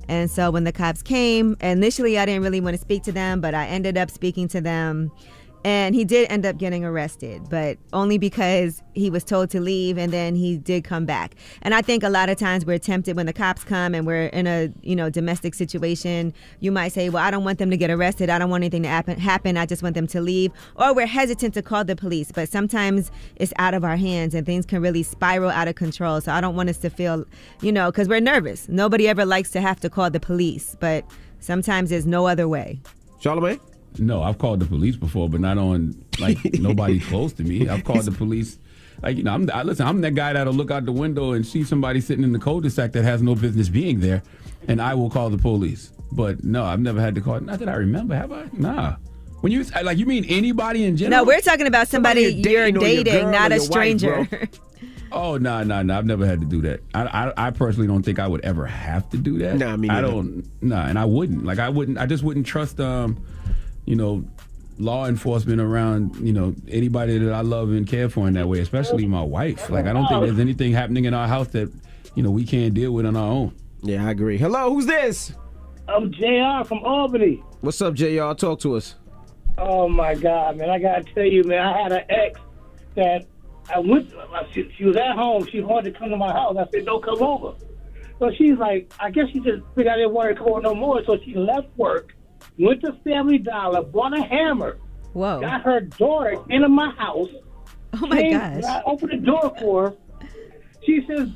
And so when the cops came, initially I didn't really want to speak to them, but I ended up speaking to them. And he did end up getting arrested, but only because he was told to leave, and then he did come back. And I think a lot of times we're tempted when the cops come and we're in a domestic situation. You might say, well, I don't want them to get arrested. I don't want anything to happen. I just want them to leave. Or we're hesitant to call the police. But sometimes it's out of our hands and things can really spiral out of control. So I don't want us to feel, because we're nervous. Nobody ever likes to have to call the police, but sometimes there's no other way.
Charlamagne?
No, I've called the police before, but not on nobody close to me. I've called the police. I'm that guy that'll look out the window and see somebody sitting in the cul-de-sac that has no business being there, and I will call the police. But no, I've never had to call. Not that I remember. Have I? Nah. When you mean anybody in general?
No, we're talking about somebody you're dating, not a stranger.
Oh, no. I've never had to do that. I personally don't think I would ever have to do that.
Nah, me neither.
And I wouldn't. I just wouldn't trust law enforcement around, anybody that I love and care for in that way, especially my wife. I don't think there's anything happening in our house that, we can't deal with on our own.
Yeah, I agree. Hello, who's this?
I'm JR from Albany.
What's up, JR? Talk to us.
Oh, my God, man. I got to tell you, man, I had an ex that I went to, she was at home. She wanted to come to my house. I said, don't come over. So she's like, I guess she just figured I didn't want her to come over no more. So she left work, went to Family Dollar, bought a hammer.
Whoa.
Got her daughter into my house.
Oh, my gosh.
I opened the door for her. She says,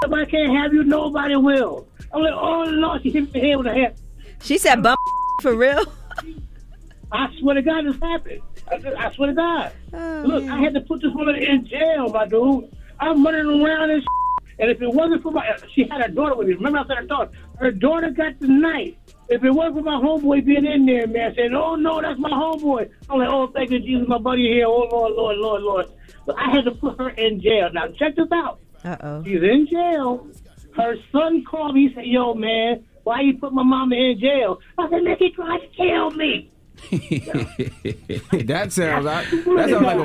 if I can't have you, nobody will. I'm like, oh, no. She hit me head with a hammer.
She said, bum for real?
I swear to God, this happened. I swear to God.
Oh,
look, I had to put this woman in jail, my dude. I'm running around and and if it wasn't for she had her daughter with me. Remember I said her daughter. Her daughter got the knife. If it wasn't for my homeboy being in there, man, saying, oh, no, that's my homeboy. I'm like, oh, thank you, Jesus, my buddy here. Oh, Lord. But I had to put her in jail. Now, check this out.
Uh-oh.
She's in jail. Her son called me. He said, yo, man, why you put my mama in jail? I said, man, he tried to kill me.
That sounds like a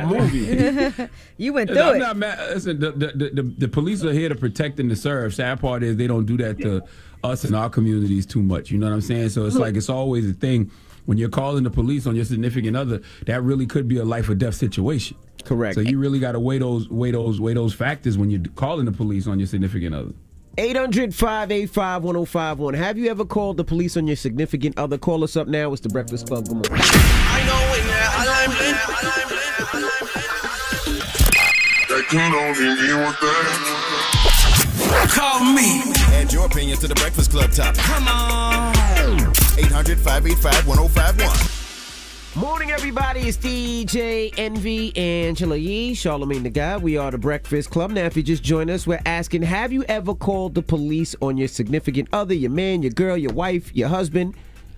movie.
You went through it.
I'm not mad. Listen, the police are here to protect and to serve. Sad part is they don't do that to us in our communities too much. You know what I'm saying? So it's it's always a thing when you're calling the police on your significant other. That really could be a life or death situation.
Correct.
So you really got to weigh those factors when you're calling the police on your significant other.
800-585-1051. Have you ever called the police on your significant other? Call us up now. It's the Breakfast Club. Good morning.
I know when call me.
Add your opinion to the Breakfast Club topic.
Come on.
800-585-1051.
Morning, everybody. It's DJ Envy, Angela Yee, Charlamagne the Guy. We are the Breakfast Club. Now, if you just joined us, we're asking, have you ever called the police on your significant other, your man, your girl, your wife, your husband?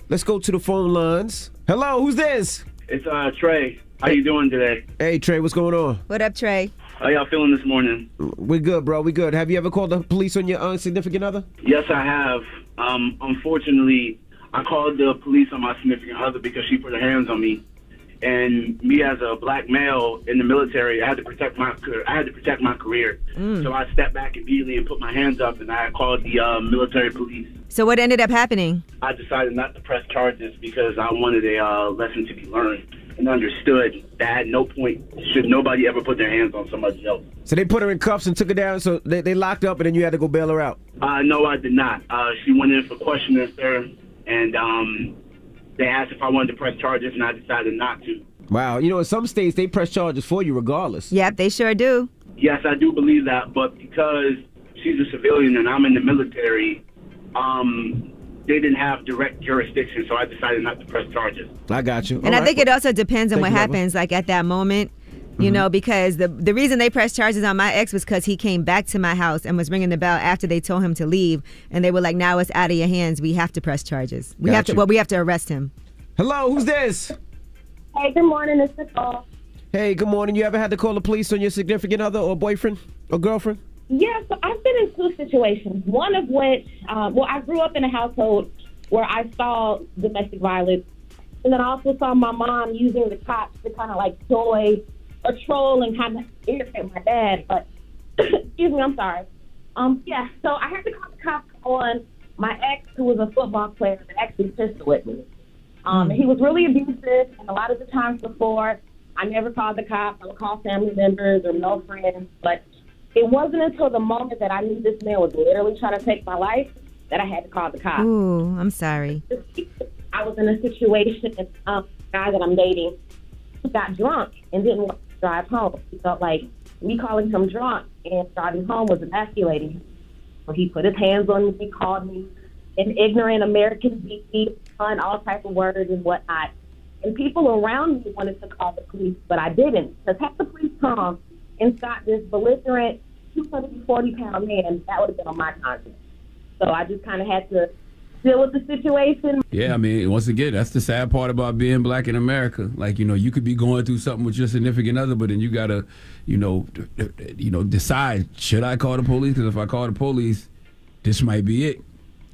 Let's go to the phone lines. Hello, who's this?
It's Trey. How you doing today?
Hey, Trey, what's going on?
What up, Trey?
How y'all feeling this morning?
We're good, bro. We're good. Have you ever called the police on your significant other?
Yes, I have. Unfortunately, I called the police on my significant other because she put her hands on me, and me as a black male in the military, I had to protect my career. So I stepped back immediately and put my hands up, and I called the military police.
So what ended up happening?
I decided not to press charges because I wanted a lesson to be learned and understood that at no point should nobody ever put their hands on somebody else.
So they put her in cuffs and took her down, so they locked up, and then you had to go bail her out?
No, I did not. She went in for questioning, sir. And they asked if I wanted to press charges, and I decided not to.
Wow. You know, in some states, they press charges for you regardless.
Yep, they sure do.
Yes, I do believe that. But because she's a civilian and I'm in the military, they didn't have direct jurisdiction, so I decided not to press charges.
I got you.
And I think it also depends on what happens, like at that moment. You know, because the reason they pressed charges on my ex was because he came back to my house and was ringing the bell after they told him to leave, and they were like, "Now it's out of your hands. We have to press charges. We have to arrest him."
Hello, who's this?
Hey, good morning. It's Nicole.
Hey, good morning. You ever had to call the police on your significant other or boyfriend or girlfriend?
Yeah, so I've been in two situations. One of which, I grew up in a household where I saw domestic violence, and then I also saw my mom using the cops to kind of like toy or troll and kind of irritate my dad, but excuse me, I'm sorry. So I had to call the cops on my ex, who was a football player, actually pistol with me. He was really abusive, and a lot of the times before, I never called the cops. I would call family members or no friends, but it wasn't until the moment that I knew this man was literally trying to take my life that I had to call the cops.
Ooh, I'm sorry.
I was in a situation, the guy that I'm dating got drunk and didn't want to drive home. He felt like me calling him drunk and driving home was emasculating. So he put his hands on me, he called me an ignorant American beat, all type of words and whatnot. And people around me wanted to call the police, but I didn't. Because had the police come and stop this belligerent 240-pound man, that would have been on my conscience. So I just kind of had to deal with the situation.
Yeah, I mean, once again, that's the sad part about being black in America. Like, you know, you could be going through something with your significant other, but then you gotta, decide, should I call the police? Because if I call the police, this might be it.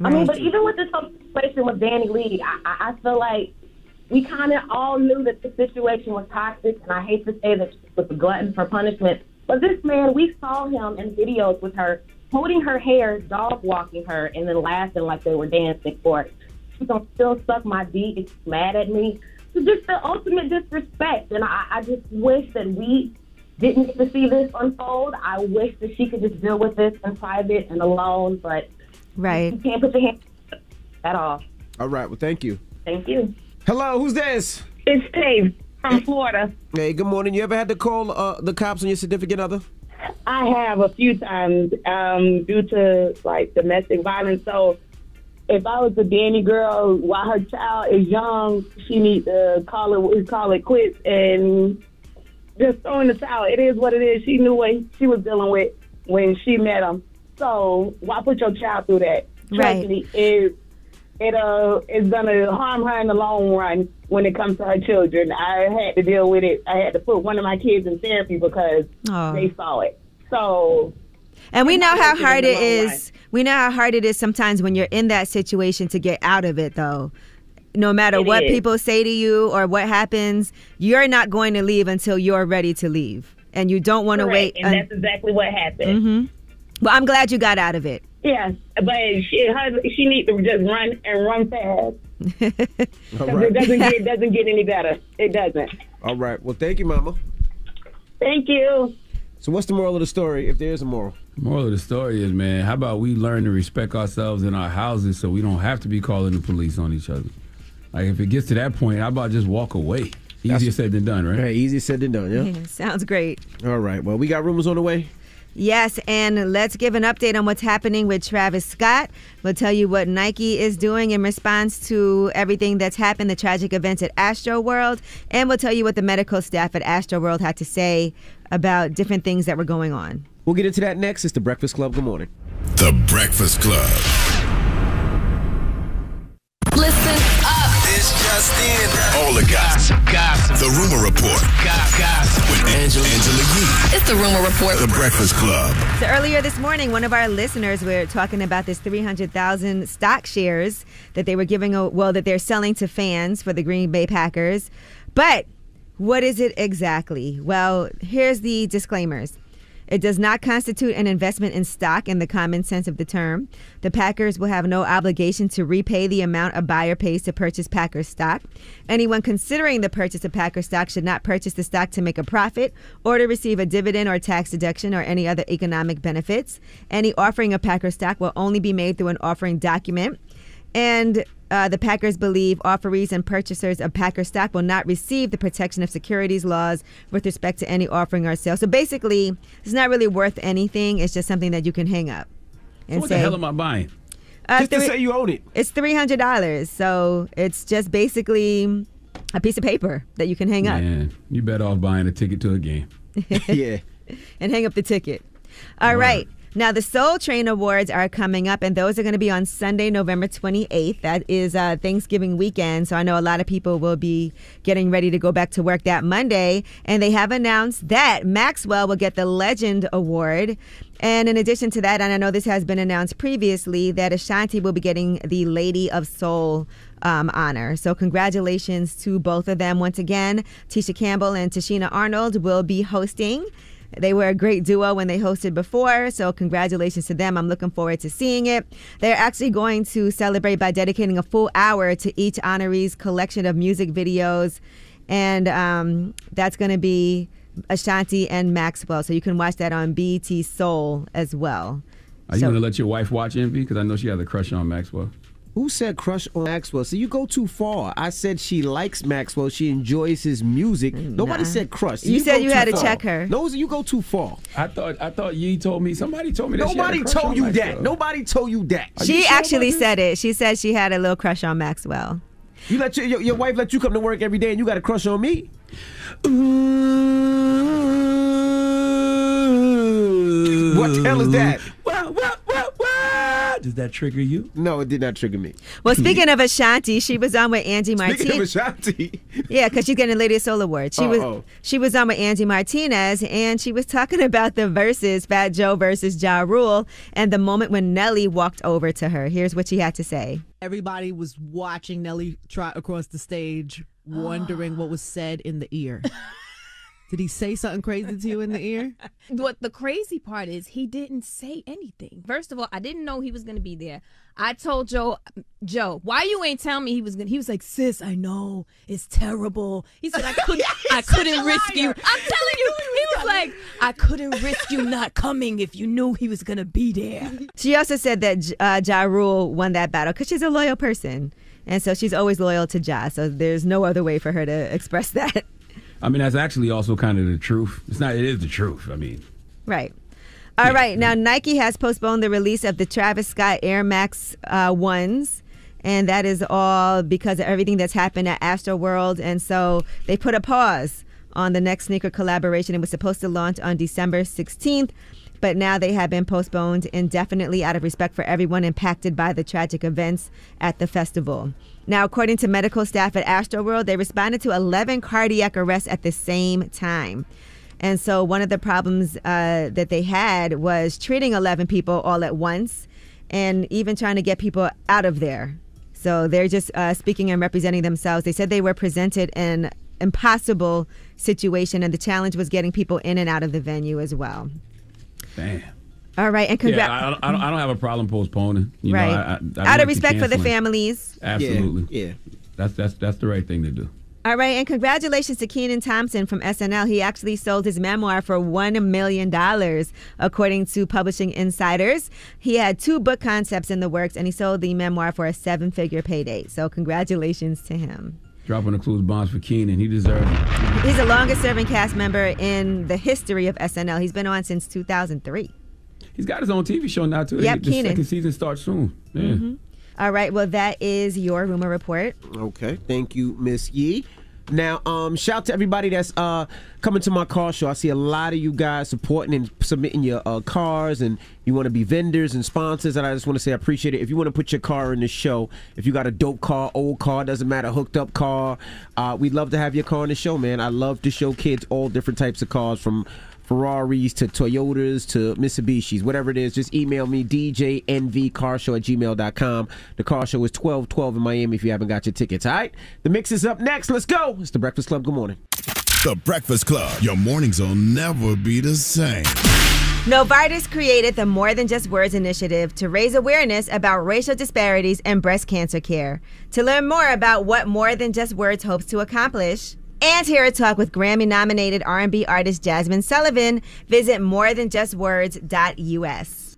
I mean, but even with this whole situation with Danny Lee, I feel like we kind of all knew that the situation was toxic, and I hate to say that she was a glutton for punishment, but this man, we saw him in videos with her holding her hair, dog walking her, and then laughing like they were dancing for it. She's gonna still suck my dick and she's mad at me. It's just the ultimate disrespect, and I just wish that we didn't get to see this unfold. I wish that she could just deal with this in private and alone, but you can't put your hands at all.
All right, well, thank you.
Thank you.
Hello, who's this?
It's Dave from Florida.
Hey, good morning. You ever had to call the cops on your significant other?
I have a few times due to like domestic violence. So if I was a Danny girl while her child is young, she needs to call it quits and just throw in the towel. It is what it is. She knew what she was dealing with when she met him. So why put your child through that? Trust me, it's gonna harm her in the long run when it comes to her children. I had to deal with it. I had to put one of my kids in therapy because they saw it. So,
and we know how hard it is. We know how hard it is sometimes when you're in that situation to get out of it, though. No matter what people say to you or what happens, you're not going to leave until you're ready to leave, and you don't want to wait.
And that's exactly what happened.
Mm-hmm. Well, I'm glad you got out of it.
Yes, but she needs to just run fast.
All right.
It doesn't get any better. It doesn't.
All right. Well, thank you, Mama.
Thank you.
So what's the moral of the story, if there's a moral?
Moral of the story is, man, how about we learn to respect ourselves in our houses so we don't have to be calling the police on each other? Like, if it gets to that point, how about just walk away? Easier said than done, right?
Right, easier said than done, yeah?
Sounds great.
All right. Well, we got rumors on the way.
Yes, and let's give an update on what's happening with Travis Scott. We'll tell you what Nike is doing in response to everything that's happened, the tragic events at Astroworld, and we'll tell you what the medical staff at Astroworld had to say about different things that were going on.
We'll get into that next. It's The Breakfast Club. Good morning.
The Breakfast Club.
Listen up. This just in.
All the gossip. The Rumor Report. Gossip. With Angela Yee.
It's the Rumor Report.
The Breakfast Club.
So earlier this morning, one of our listeners were talking about this 300,000 stock shares that they were that they're selling to fans for the Green Bay Packers. But what is it exactly? Well, here's the disclaimers. It does not constitute an investment in stock in the common sense of the term. The Packers will have no obligation to repay the amount a buyer pays to purchase Packers stock. Anyone considering the purchase of Packers stock should not purchase the stock to make a profit or to receive a dividend or tax deduction or any other economic benefits. Any offering of Packers stock will only be made through an offering document. And the Packers believe offerees and purchasers of Packers stock will not receive the protection of securities laws with respect to any offering or sale. So basically, it's not really worth anything. It's just something that you can hang up. And
So what the hell am I buying?
Just to say you own it.
It's $300. So it's just basically a piece of paper that you can hang up.
Man, you better off buying a ticket to a game.
Yeah.
And hang up the ticket. All right. Now, the Soul Train Awards are coming up, and those are going to be on Sunday, November 28th. That is Thanksgiving weekend, so I know a lot of people will be getting ready to go back to work that Monday. And they have announced that Maxwell will get the Legend Award. And in addition to that, and I know this has been announced previously, that Ashanti will be getting the Lady of Soul honor. So congratulations to both of them. Once again, Tisha Campbell and Tashina Arnold will be hosting They were a great duo when they hosted before, so congratulations to them. I'm looking forward to seeing it. They're actually going to celebrate by dedicating a full hour to each honoree's collection of music videos, and that's going to be Ashanti and Maxwell, so you can watch that on BET Soul as well.
Are you going to let your wife watch Envy? Because I know she has a crush on Maxwell.
Who said crush on Maxwell? So you go too far. I said she likes Maxwell. She enjoys his music. Nobody said crush. So
you said you had to check her.
No, you go too far.
I thought you told me. Somebody told me that
Nobody
she had a crush
told
on
you
Maxwell.
that. Nobody told you that.
She actually said it. She said she had a little crush on Maxwell.
You let your wife let you come to work every day and you got a crush on me? What the hell is that?
Does that trigger you?
No, it did not trigger me.
Well, speaking of Ashanti, she was on with Angie Martinez.
Speaking of Ashanti.
Yeah, because she's getting a Lady of Soul Award. She was on with Angie Martinez, and she was talking about the verses, Fat Joe versus Ja Rule, and the moment when Nelly walked over to her. Here's what she had to say.
Everybody was watching Nelly trot across the stage, wondering what was said in the ear. Did he say something crazy to you in the ear?
What the crazy part is, he didn't say anything. First of all, I didn't know he was going to be there. I told Joe, why you ain't tell me he was going to? He was like, sis, I know. It's terrible. He said, I couldn't risk you. I'm telling you. He was like, I couldn't risk you not coming if you knew he was going to be there.
She also said that Ja Rule won that battle because she's a loyal person. And so she's always loyal to Ja. So there's no other way for her to express that.
I mean, that's actually also kind of the truth. It is the truth. I mean.
Right. All right. Now, Nike has postponed the release of the Travis Scott Air Max 1s. And that is all because of everything that's happened at Astroworld. And so they put a pause on the next sneaker collaboration. It was supposed to launch on December 16th. But now they have been postponed indefinitely out of respect for everyone impacted by the tragic events at the festival. Now, according to medical staff at Astroworld, they responded to 11 cardiac arrests at the same time. And so one of the problems that they had was treating 11 people all at once and even trying to get people out of there. So they're just speaking and representing themselves. They said they were presented an impossible situation, and the challenge was getting people in and out of the venue as well.
Damn.
All right, and congrats.
Yeah, I don't have a problem postponing. You
right.
know,
out of respect for the families.
Absolutely.
Yeah.
That's the right thing to do.
All right, and congratulations to Kenan Thompson from SNL. He actually sold his memoir for $1 million, according to Publishing Insiders. He had 2 book concepts in the works, and he sold the memoir for a 7-figure payday. So congratulations to him.
Dropping the clues bombs for Kenan. He deserves it.
He's the longest-serving cast member in the history of SNL. He's been on since 2003.
He's got his own TV show now, too.
Yep,
the
Kenan.
second season starts soon. Yeah.
Mm-hmm. All right, well, that is your rumor report.
Okay, thank you, Miss Yee. Now, shout out to everybody that's coming to my car show. I see a lot of you guys supporting and submitting your cars, and you want to be vendors and sponsors, and I just want to say I appreciate it. If you want to put your car in the show, if you got a dope car, old car, doesn't matter, hooked up car, we'd love to have your car in the show, man. I love to show kids all different types of cars, from Ferraris to Toyotas to Mitsubishis, whatever it is. Just email me, djnvcarshow@gmail.com. The car show is 12/12 in Miami if you haven't got your tickets. All right, the mix is up next. Let's go. It's the Breakfast Club. Good morning.
The Breakfast Club. Your mornings will never be the same.
Novartis created the More Than Just Words initiative to raise awareness about racial disparities in breast cancer care. To learn more about what More Than Just Words hopes to accomplish, and hear a talk with Grammy-nominated R&B artist Jasmine Sullivan, visit morethanjustwords.us.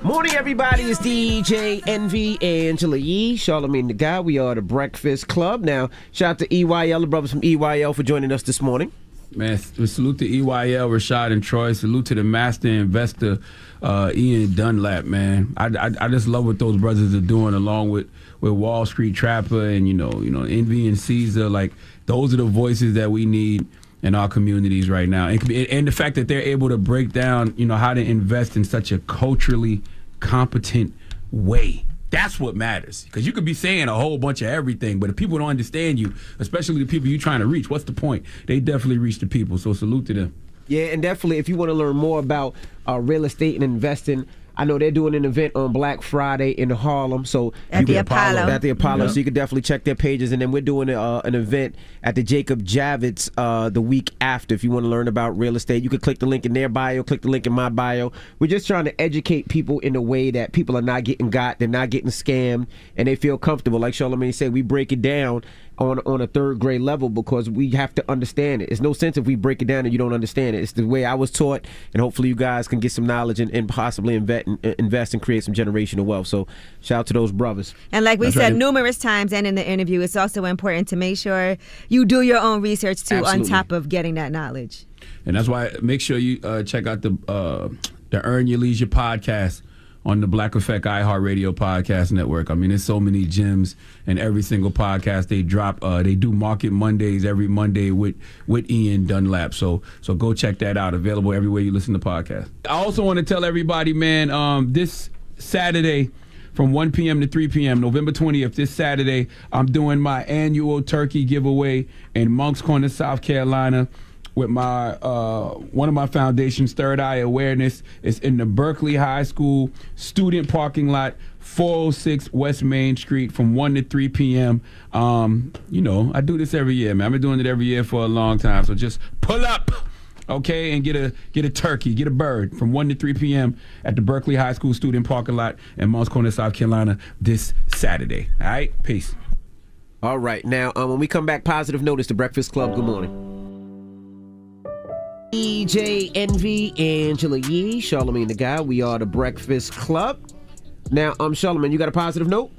Morning, everybody. It's DJ Envy, Angela Yee, Charlamagne the Guy. We are the Breakfast Club. Now, shout out to EYL, the brothers from EYL, for joining us this morning.
Man, salute to EYL, Rashad and Troy. Salute to the master investor, Ian Dunlap, man. I just love what those brothers are doing, along with Wall Street Trapper and, you know, Envy and Caesar. Like, those are the voices that we need in our communities right now. And the fact that they're able to break down, how to invest in such a culturally competent way. That's what matters. Because you could be saying a whole bunch of everything, but if people don't understand you, especially the people you're trying to reach, what's the point? They definitely reach the people, so salute to them.
Yeah, and definitely if you want to learn more about real estate and investing, I know they're doing an event on Black Friday in Harlem. So
at the Apollo.
At the Apollo.
Yep.
So you can definitely check their pages. And then we're doing an event at the Jacob Javits the week after. If you want to learn about real estate, you can click the link in their bio, click the link in my bio. We're just trying to educate people in a way that people are not getting got, they're not getting scammed, and they feel comfortable. Like Charlamagne said, we break it down on a third grade level because we have to understand it. It's no sense if we break it down and you don't understand it. It's the way I was taught, and hopefully you guys can get some knowledge and possibly invest and create some generational wealth. So shout out to those brothers.
And like we said numerous times and in the interview, it's also important to make sure you do your own research too. Absolutely. On top of getting that knowledge.
And that's why make sure you check out the Earn Your Leisure podcast on the Black Effect iHeartRadio podcast network. I mean, there's so many gems in every single podcast they drop. They do Market Mondays every Monday with Ian Dunlap. So go check that out. Available everywhere you listen to podcasts. I also want to tell everybody, man, this Saturday from 1 p.m. to 3 p.m., November 20th, this Saturday, I'm doing my annual turkey giveaway in Moncks Corner, South Carolina, with my one of my foundations, Third Eye Awareness. It's in the Berkeley High School student parking lot, 406 West Main Street, from 1 to 3 p.m. You know, I do this every year, man. I've been doing it every year for a long time. So just pull up, okay, and get a turkey, get a bird from 1 to 3 p.m. at the Berkeley High School student parking lot in Moncks Corner, South Carolina, this Saturday. All right, peace.
All right, now when we come back, positive notice, The Breakfast Club. Good morning. EJ, Envy, Angela Yee, Charlamagne the Guy. We are The Breakfast Club. Now, Charlamagne, you got a positive note?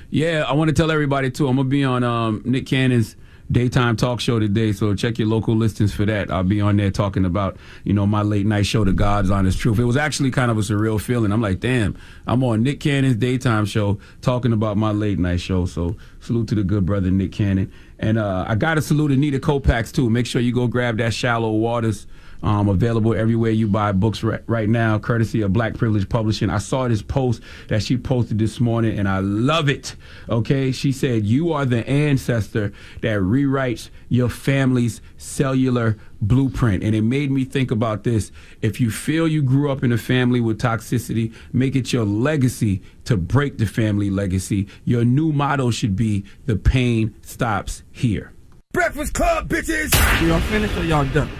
Yeah, I want to tell everybody too. I'm gonna be on Nick Cannon's daytime talk show today, so check your local listings for that. I'll be on there talking about, you know, my late night show, The God's Honest Truth. It was actually kind of a surreal feeling. I'm like, damn, I'm on Nick Cannon's daytime show talking about my late night show. So salute to the good brother Nick Cannon. And I got to salute Anita Kopax too. Make sure you go grab that Shallow Waters. Available everywhere you buy books right now, courtesy of Black Privilege Publishing. I saw this post that she posted this morning, and I love it. Okay, she said, "You are the ancestor that rewrites your family's cellular blueprint." And it made me think about this. If you feel you grew up in a family with toxicity, make it your legacy to break the family legacy. Your new motto should be, "The pain stops here."
Breakfast Club, bitches!
Y'all finished or y'all done?